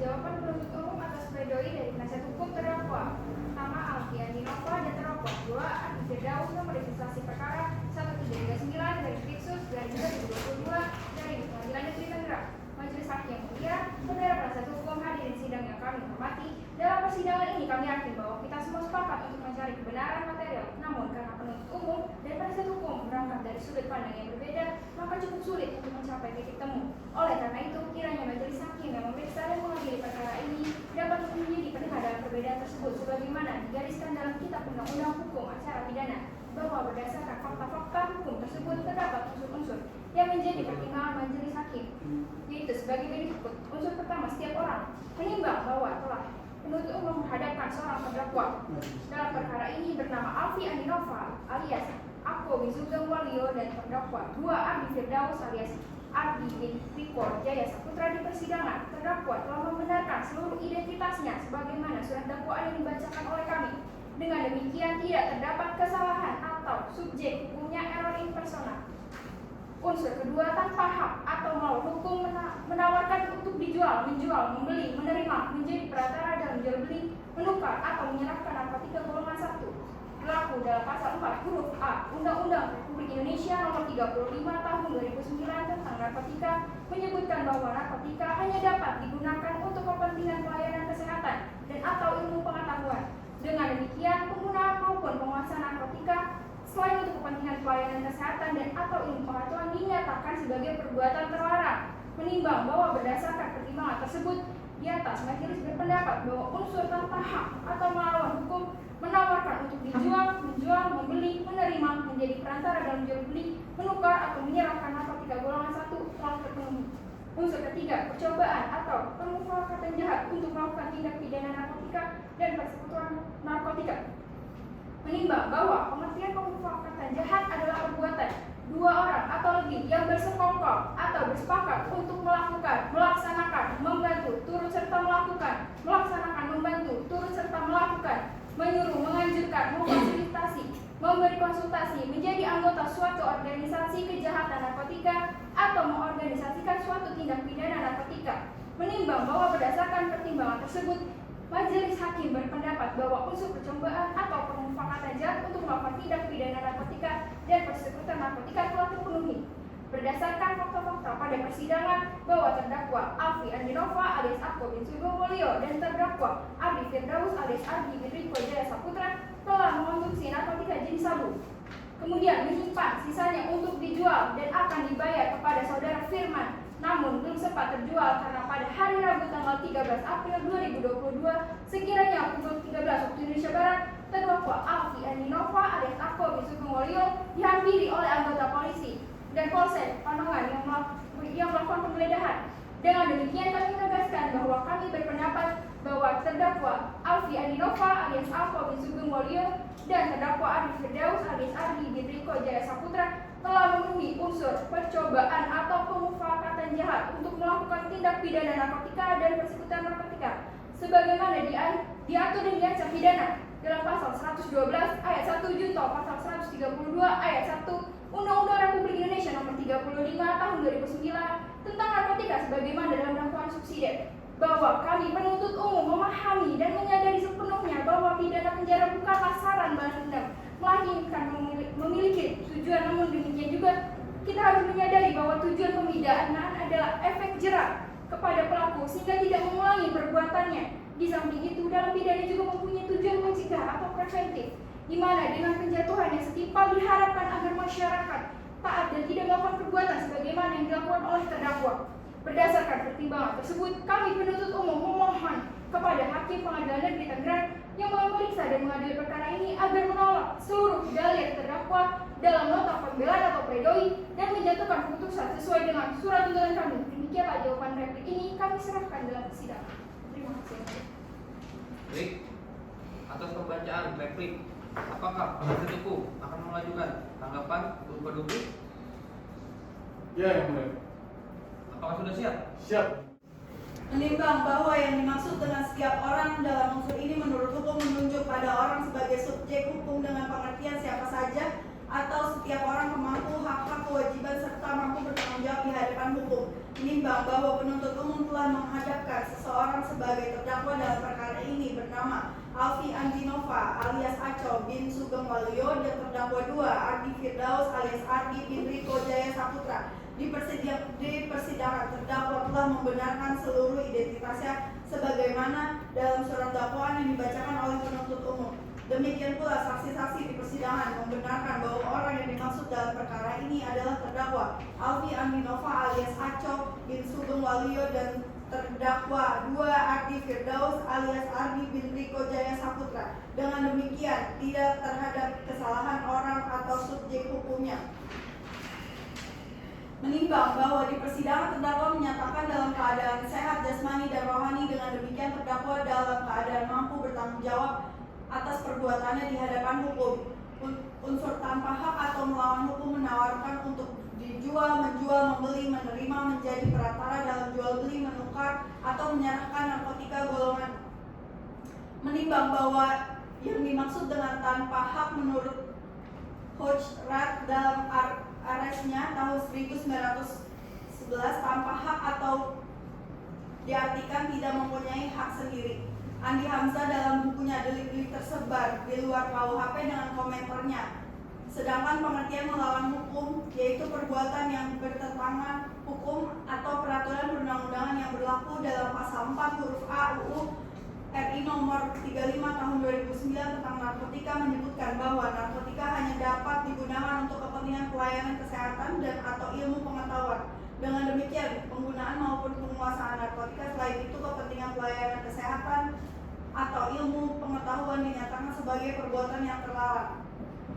Jawaban penuntut umum atas pledoi dari penasihat hukum terdakwa pertama Alfi Andinova dan terdakwa 2 Adi Firdaus nomor registrasi perkara 1339 dari Kriksus dari 2022 dari Pengadilan Negeri Tangerang. Majelis Hakim yang mulia, saudara penasihat hukum hadirin sidang yang kami hormati, dalam persidangan ini kami yakin bahwa kita semua sepakat untuk mencari kebenaran material. Namun karena penuntut umum dan penasihat hukum berangkat dari sudut pandang yang berbeda, maka cukup sulit untuk mencapai titik temu. Oleh karena itu, kiranya majelis hakim yang memeriksa dan mengadili perkara ini dapat menjadi pendengaran perbedaan tersebut sebagaimana digariskan dalam Kitab Undang-Undang Hukum Acara Pidana, bahwa berdasarkan fakta-fakta hukum tersebut terdapat unsur-unsur yang menjadi pertimbangan majelis hakim, yaitu sebagai berikut. Unsur pertama, setiap orang menimbang bahwa telah penuntut umum menghadapkan seorang terdakwa dalam perkara ini bernama Alfi Andinova alias Ako Wisugeng Walio dan terdakwa 2 Ardi Firdaus alias Ardi bin Riko Jaya Saputra. Di persidangan, terdakwa telah membenarkan seluruh identitasnya sebagaimana surat dakwaan yang dibacakan oleh kami. Dengan demikian tidak terdapat kesalahan atau subjek hukumnya error in persona. Unsur kedua, tanpa hak atau melawan hukum menawarkan untuk dijual, menjual, membeli, menerima, menjadi perantara dalam jual beli, menukar atau menyerahkan narkotika golongan 1. Berlaku dalam pasal 4 huruf A Undang-Undang Republik Indonesia Nomor 35 Tahun 2009 tentang narkotika, menyebutkan bahwa narkotika hanya dapat digunakan untuk kepentingan pelayanan kesehatan dan atau ilmu pengetahuan. Dengan demikian, penggunaan maupun penguasaan narkotika selain untuk kepentingan pelayanan kesehatan dan atau ilmu pengetahuan dinyatakan sebagai perbuatan terlarang. Menimbang bahwa berdasarkan pertimbangan tersebut, di atas majelis berpendapat bahwa unsur tanpa hak atau melawan hukum menawarkan untuk dijual, menjual, membeli, menerima, menjadi perantara dalam jual beli, menukar atau menyerahkan narkotika golongan 1 telah terpenuhi. Unsur ketiga, percobaan atau pemufakatan jahat untuk melakukan tindak pidana narkotika dan persekutuan narkotika. Menimbang bahwa pengertian pemufakatan jahat adalah perbuatan 2 orang atau lebih yang bersekongkol atau bersepakat untuk melakukan, melaksanakan, membantu, turut serta melakukan, melaksanakan, membantu, turut serta melakukan, menyuruh, menganjurkan, memfasilitasi, memberi konsultasi, menjadi anggota suatu organisasi kejahatan narkotika atau mengorganisasikan suatu tindak pidana narkotika. Menimbang bahwa berdasarkan pertimbangan tersebut, majelis hakim berpendapat bahwa unsur percobaan atau pemufakatan jahat untuk melakukan tindak pidana narkotika dan persekutuan narkotika telah terpenuhi. Berdasarkan fakta-fakta pada persidangan bahwa terdakwa Alfi Andinova alias Ako bin Sugeng Walio dan terdakwa Ardi Firdaus alias Ardi bin Riko Jaya Saputra telah mengonsumsi narkotika jenis sabu, kemudian menyimpan sisanya untuk dijual dan akan dibayar kepada saudara Firman, namun belum sempat terjual karena pada hari Rabu tanggal 13 April 2022 sekiranya pukul 13 waktu Indonesia Barat, terdakwa Alfi Andinova alias Ako bin Sugeng Walio dihampiri oleh anggota polisi dan Polsek Panongan yang melakukan penggeledahan. Dengan demikian kami menegaskan bahwa kami berpendapat bahwa terdakwa Alfi Andinova alias Ako bin Sugeng Walio dan terdakwa Ardi Firdaus alias Ardi bin Riko Jaya Saputra telah memenuhi unsur percobaan atau pemufakatan jahat untuk melakukan tindak pidana narkotika dan persekutuan narkotika sebagaimana diatur dan diancam pidana dalam pasal 112 ayat 1 junto pasal 132 ayat 1 Undang-Undang Republik Indonesia Nomor 35 Tahun 2009 tentang narkotika sebagaimana dalam dakwaan subsidiar, bahwa kami penuntut umum memahami dan menyadari sepenuhnya bahwa pidana penjara bukanlah saran balas dendam, melainkan memiliki tujuan. Namun demikian juga kita harus menyadari bahwa tujuan pemidanaan adalah efek jerak kepada pelaku sehingga tidak mengulangi perbuatannya. Di samping itu, dalam pidana juga mempunyai tujuan mencegah atau preventif, di mana dengan penjatuhan yang setimpal diharapkan agar masyarakat taat dan tidak melakukan perbuatan sebagaimana yang dilakukan oleh terdakwa. Berdasarkan pertimbangan tersebut, kami penuntut umum memohon kepada Hakim Pengadilan Negeri Tangerang yang memeriksa dan mengadili perkara ini agar menolak seluruh dalil terdakwa dalam nota pembelaan atau pledoi dan menjatuhkan putusan sesuai dengan surat tuntutan kami. Demikianlah jawaban replik ini kami serahkan dalam persidangan. Terima kasih. Baik, atas pembacaan replik, apakah penasihat hukum akan mengajukan tanggapan berupa duplik? Ya, yang mulia. Apakah sudah siap? Siap. Menimbang bahwa yang dimaksud dengan setiap orang dalam unsur ini menurut hukum menunjuk pada orang sebagai subjek hukum dengan pengertian siapa saja atau setiap orang pemangku hak-hak kewajiban serta mampu bertanggung jawab di hadapan hukum. Menimbang bahwa penuntut umum telah menghadapkan seseorang sebagai terdakwa dalam perkara ini bernama Alfi Andinova alias Aco bin Sugeng Waluyo dan terdakwa 2 Ardi Firdaus alias Ardi bin Riko Jaya Saputra. Di persidangan terdakwa telah membenarkan seluruh identitasnya sebagaimana dalam surat dakwaan yang dibacakan oleh penuntut umum. Demikian pula saksi-saksi di persidangan membenarkan bahwa orang yang dimaksud dalam perkara ini adalah terdakwa Alfi Andinova alias Aco bin Sugeng Waluyo dan terdakwa 2 Ardi Firdaus alias Ardi bin Riko Jaya Saputra. Dengan demikian tidak terhadap kesalahan orang atau subjek hukumnya. Menimbang bahwa di persidangan terdakwa menyatakan dalam keadaan sehat jasmani dan rohani, dengan demikian terdakwa dalam keadaan mampu bertanggung jawab atas perbuatannya di hadapan hukum. Unsur tanpa hak atau melawan hukum menawarkan untuk dijual, menjual, membeli, menerima, menjadi perantara dalam jual beli, menukar, atau menyerahkan narkotika golongan. Menimbang bahwa yang dimaksud dengan tanpa hak menurut Hodgerat dalam Aresnya tahun 1911 tanpa hak atau diartikan tidak mempunyai hak sendiri. Andi Hamzah dalam bukunya Delik-delik tersebar di luar KUHP dengan komentarnya. Sedangkan pengertian melawan hukum yaitu perbuatan yang bertentangan hukum atau peraturan perundang-undangan yang berlaku dalam pasal 4 huruf A UU RI nomor 35 tahun 2009 tentang narkotika menyebutkan bahwa narkotika hanya dapat digunakan untuk kepentingan pelayanan kesehatan dan atau ilmu pengetahuan. Dengan demikian, penggunaan maupun penguasaan narkotika selain itu kepentingan pelayanan kesehatan atau ilmu pengetahuan dinyatakan sebagai perbuatan yang terlarang.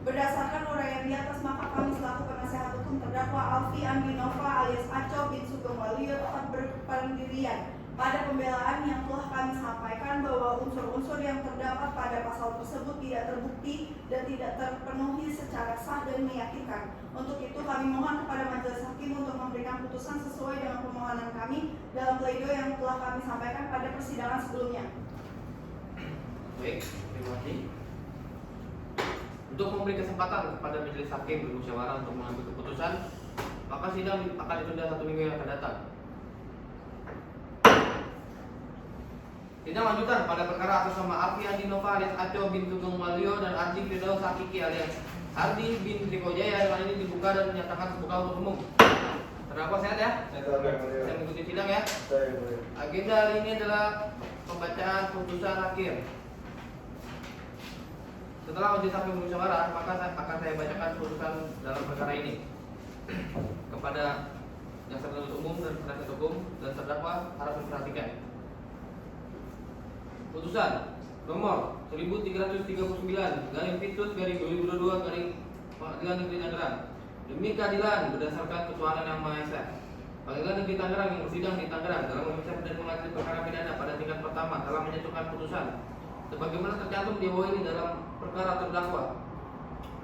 Berdasarkan uraian di atas, maka kami selaku penasehat hukum terdakwa Alfi Andinova alias Aco bin Sugeng Waluyo tetap berpendirian pada pembelaan yang telah kami sampaikan bahwa unsur-unsur yang terdapat pada pasal tersebut tidak terbukti dan tidak terpenuhi secara sah dan meyakinkan. Untuk itu kami mohon kepada majelis hakim untuk memberikan putusan sesuai dengan permohonan kami dalam pledoi yang telah kami sampaikan pada persidangan sebelumnya. Baik, terima kasih. Untuk memberi kesempatan kepada majelis hakim bermusyawarah untuk mengambil keputusan, maka sidang akan ditunda 1 minggu yang akan datang. Sidang lanjutan pada perkara atas nama Alfi Andinova alias Aco bin Sugeng Waluyo dan Ardi Firdaus Hakiki alias Ardi bin Riko Jaya dengan ini dibuka dan menyatakan terbuka untuk umum. Terdakwa sehat ya? Saya mengikuti sidang ya. Agenda hari ini adalah pembacaan putusan akhir. Setelah majelis hakim bermusyawarah, maka akan saya bacakan putusan dalam perkara ini kepada jaksa penuntut umum dan penasihat hukum dan terdakwa harap memperhatikan. Putusan nomor 1339/Pitus/2022 Pengadilan Negeri Tangerang. Demi keadilan berdasarkan ketuhanan Yang Maha Esa, Pengadilan Negeri Tangerang yang bersidang di Tangerang dalam memeriksa dan mengadili perkara pidana pada tingkat pertama telah menjatuhkan putusan sebagaimana tercantum di bawah ini dalam perkara terdakwa.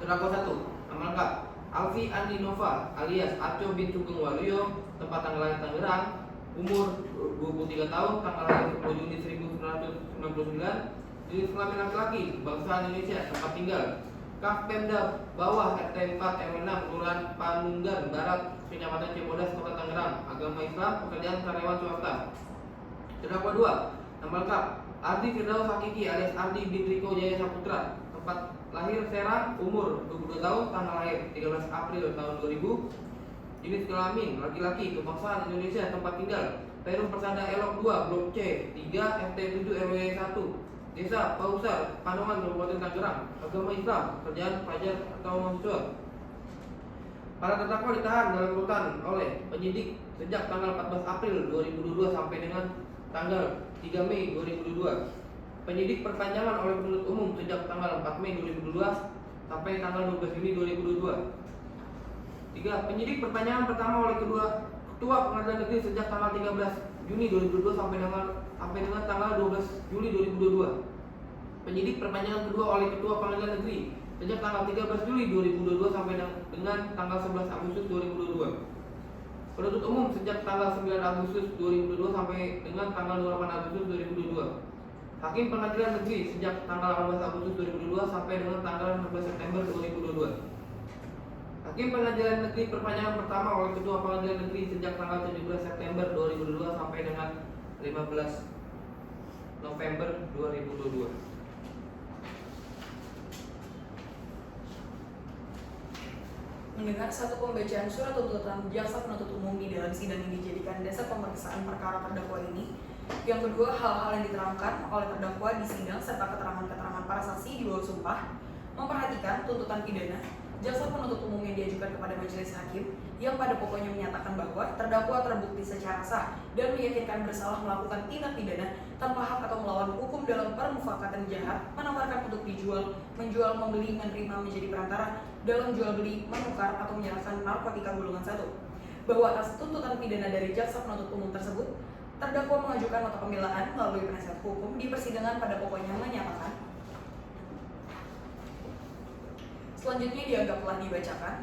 Terdakwa 1, nama lengkap Alfi Andinova alias Aco bin Sugeng Waluyo, tempat tanggal lahir Tangerang, umur 23 tahun, tanggal lahir 10 Juni 1999, jenis kelamin laki-laki, bangsa Indonesia, tempat tinggal Kaf Pemda Bawah RT 4 RW 6 Kelurahan Panunggan Barat, Kecamatan Cibodas, Kota Tangerang, agama Islam, pekerjaan karyawan swasta. Terdakwa 2, nama lengkap Ardi Firdaus Hakiki alias Ardi bin Riko Jaya Saputra, tempat lahir Serang, umur 22 tahun, tanggal lahir 13 April tahun 2000, jenis kelamin laki-laki, kebangsaan Indonesia, tempat tinggal Perum Persada Elok 2 Blok C 3 RT 7 RW 1 Desa Pausar Panongan Kabupaten Tangerang, agama Islam, pekerjaan pelajar atau mahasiswa. Para terdakwa ditahan dalam rutan oleh penyidik sejak tanggal 14 April 2022 sampai dengan tanggal 3 Mei 2022. Penyidik perpanjangan oleh penuntut umum sejak tanggal 4 Mei 2022 sampai tanggal 12 Juni 2022. 3. Penyidik perpanjangan pertama oleh Ketua Pengadilan Negeri sejak tanggal 13 Juni 2022 sampai dengan tanggal 12 Juli 2022. Penyidik perpanjangan kedua oleh Ketua Pengadilan Negeri sejak tanggal 13 Juli 2022 sampai dengan tanggal 11 Agustus 2022. Penuntut umum sejak tanggal 9 Agustus 2022 sampai dengan tanggal 28 Agustus 2022. Hakim Pengadilan Negeri sejak tanggal 18 Agustus 2022 sampai dengan tanggal 16 September 2022. Hakim Pengadilan Negeri perpanjangan pertama oleh Ketua Pengadilan Negeri sejak tanggal 17 September 2022 sampai dengan 15 November 2022. Mendengar satu pembacaan surat tuntutan jaksa penuntut umum di dalam sidang yang dijadikan dasar pemeriksaan perkara terdakwa ini. Yang kedua, hal-hal yang diterangkan oleh terdakwa di sidang serta keterangan-keterangan para saksi di bawah sumpah. Memperhatikan tuntutan pidana jaksa penuntut umum yang diajukan kepada majelis hakim yang pada pokoknya menyatakan bahwa terdakwa terbukti secara sah dan meyakinkan bersalah melakukan tindak pidana tanpa hak atau melawan hukum dalam permufakatan jahat, menawarkan untuk dijual, menjual, membeli, menerima, menjadi perantara dalam jual beli, menukar atau menyerahkan narkotika golongan 1. Bahwa atas tuntutan pidana dari jaksa penuntut umum tersebut, terdakwa mengajukan nota pembelaan melalui penasihat hukum di persidangan pada pokoknya menyatakan selanjutnya dianggap telah dibacakan.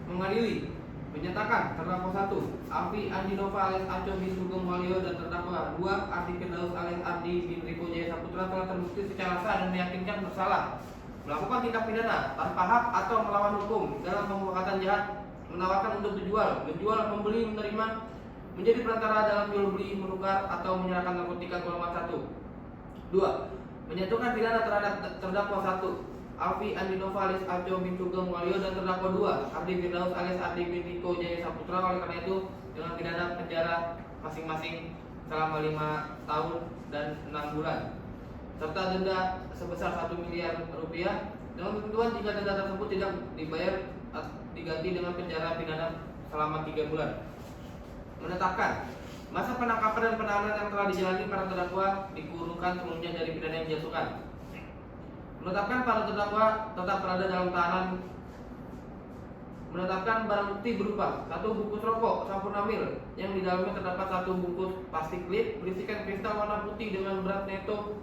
Mengadili menyatakan terdakwa 1 Alfi Andinova alias Aco bin Sugeng Walio dan terdakwa 2 Ardi Firdaus alias Ardi bin Riko Jaya Saputra telah terbukti secara sah dan meyakinkan bersalah melakukan tindak pidana tanpa hak atau melawan hukum dalam pemufakatan jahat, menawarkan untuk dijual, menjual, membeli, menerima, menjadi perantara dalam jual beli, menukar atau menyerahkan narkotika golongan 1. 2. Menjatuhkan pidana terhadap terdakwa 1 Alfi Andinova alias Aco bin Sugeng Walio dan terdakwa 2 Ardi Firdaus alias Ardi bin Riko Jaya Saputra oleh karena itu dengan pidana penjara masing-masing selama 5 tahun dan 6 bulan serta denda sebesar 1 miliar rupiah dengan ketentuan jika denda tersebut tidak dibayar diganti dengan penjara pidana selama 3 bulan. Menetapkan masa penangkapan dan penahanan yang telah dijalani para terdakwa dikurungkan seluruhnya dari pidana yang dijatuhkan. Menetapkan para terdakwa tetap berada dalam tahanan. Menetapkan barang bukti berupa 1 bungkus rokok Sampurnamil yang di dalamnya terdapat 1 bungkus plastik lip berisikan kristal warna putih dengan berat neto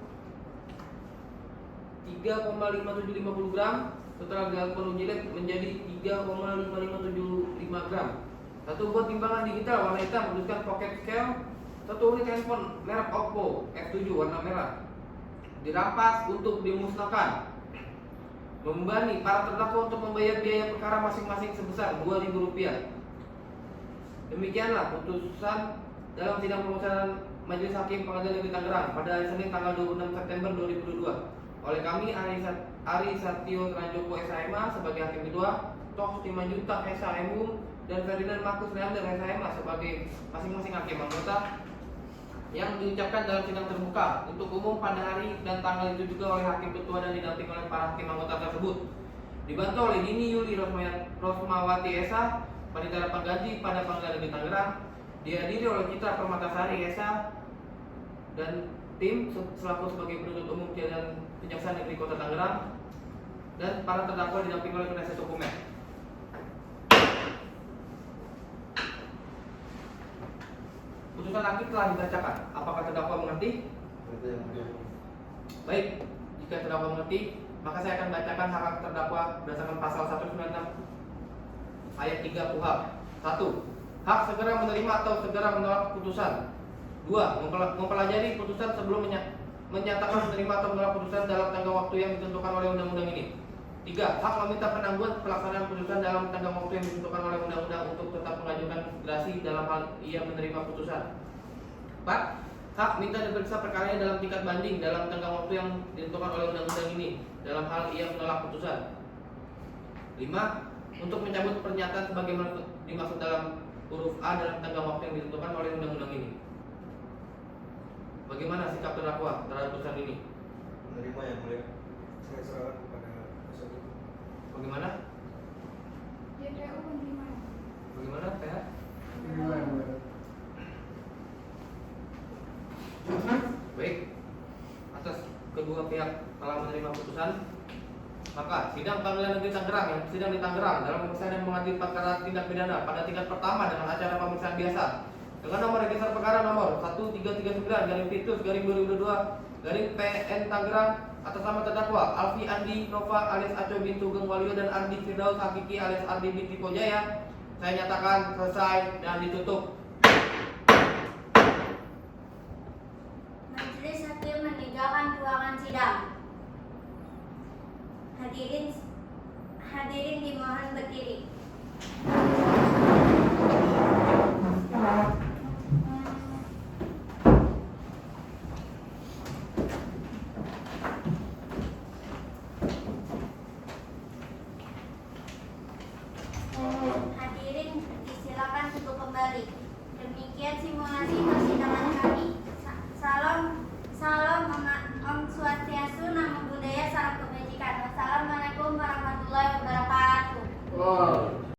3,5750 gram setelah dilakukan uji lab menjadi 3,5575 gram. 1 buah timbangan digital warna hitam bertuliskan pocket scale. 1 unit handphone merek Oppo F7 warna merah dirampas untuk dimusnahkan. Membebani para terdakwa untuk membayar biaya perkara masing-masing sebesar Rp2.000. Demikianlah putusan dalam sidang pemeriksaan Majelis Hakim Pengadilan Negeri Tangerang pada hari Senin tanggal 26 September 2022 oleh kami Ari Satyo Ranjoko SHMA sebagai Hakim Ketua, Toh Simanjuntak SHMU dan Ferdinand Markus Leander SHMA sebagai masing-masing Hakim Anggota yang diucapkan dalam sidang terbuka untuk umum pada hari dan tanggal itu juga oleh Hakim Ketua dan didampingi oleh para hakim anggota tersebut. Dibantu oleh Dini Yuli Rosmawati Esa, Panitera Pengganti pada Pengadilan Negeri Tangerang, dihadiri oleh Citra Permatasari Esa dan tim selaku sebagai penuntut umum dan Kejaksaan Negeri Kota Tangerang, dan para terdakwa didampingi oleh penasihat hukumnya. Putusan hakim telah dibacakan. Apakah terdakwa mengerti? Baik, jika terdakwa mengerti, maka saya akan bacakan hak terdakwa berdasarkan pasal 196 ayat 3 KUHP. 1. Hak segera menerima atau segera menolak putusan. 2. Mempelajari putusan sebelum menyatakan menerima atau menolak putusan dalam tenggang waktu yang ditentukan oleh undang-undang ini. 3. Hak meminta penangguhan pelaksanaan putusan dalam tenggang waktu yang ditentukan oleh undang-undang untuk tetap mengajukan gerasi dalam hal ia menerima putusan. 4. Hak minta diperiksa perkaranya dalam tingkat banding dalam tenggang waktu yang ditentukan oleh undang-undang ini dalam hal ia menolak putusan. 5. Untuk mencabut pernyataan sebagaimana dimaksud dalam huruf A dalam tenggang waktu yang ditentukan oleh undang-undang ini. Bagaimana sikap terdakwa terhadap putusan ini? Menerima yang mulia. Saya serahkan kepada kuasa hukum. Bagaimana? JPU menerima. Bagaimana, PH? Menerima yang mulia. Baik. Atas kedua pihak telah menerima putusan, maka sidang Pengadilan Negeri Tangerang yang sidang di Tangerang dalam pemeriksaan yang mengadili perkara tindak pidana pada tingkat pertama dengan acara pemeriksaan biasa dengan nomor register perkara nomor 1339/2022/PN Tangerang atas nama terdakwa Alfi Andi Nova alias Aco bin Sugeng Waluyo dan Ardi Firdaus Hakiki alias Ardi binti Kojaya saya nyatakan selesai dan ditutup. Majelis Hakim meninggalkan ruangan sidang. Hadirin dimohon berdiri. Hadirin disilakan untuk kembali. Demikian simulasi persidangan kami. Salam Om Swastiastu, Namo Buddhaya, salam kebajikan. Wassalamualaikum warahmatullahi wabarakatuh. Wow.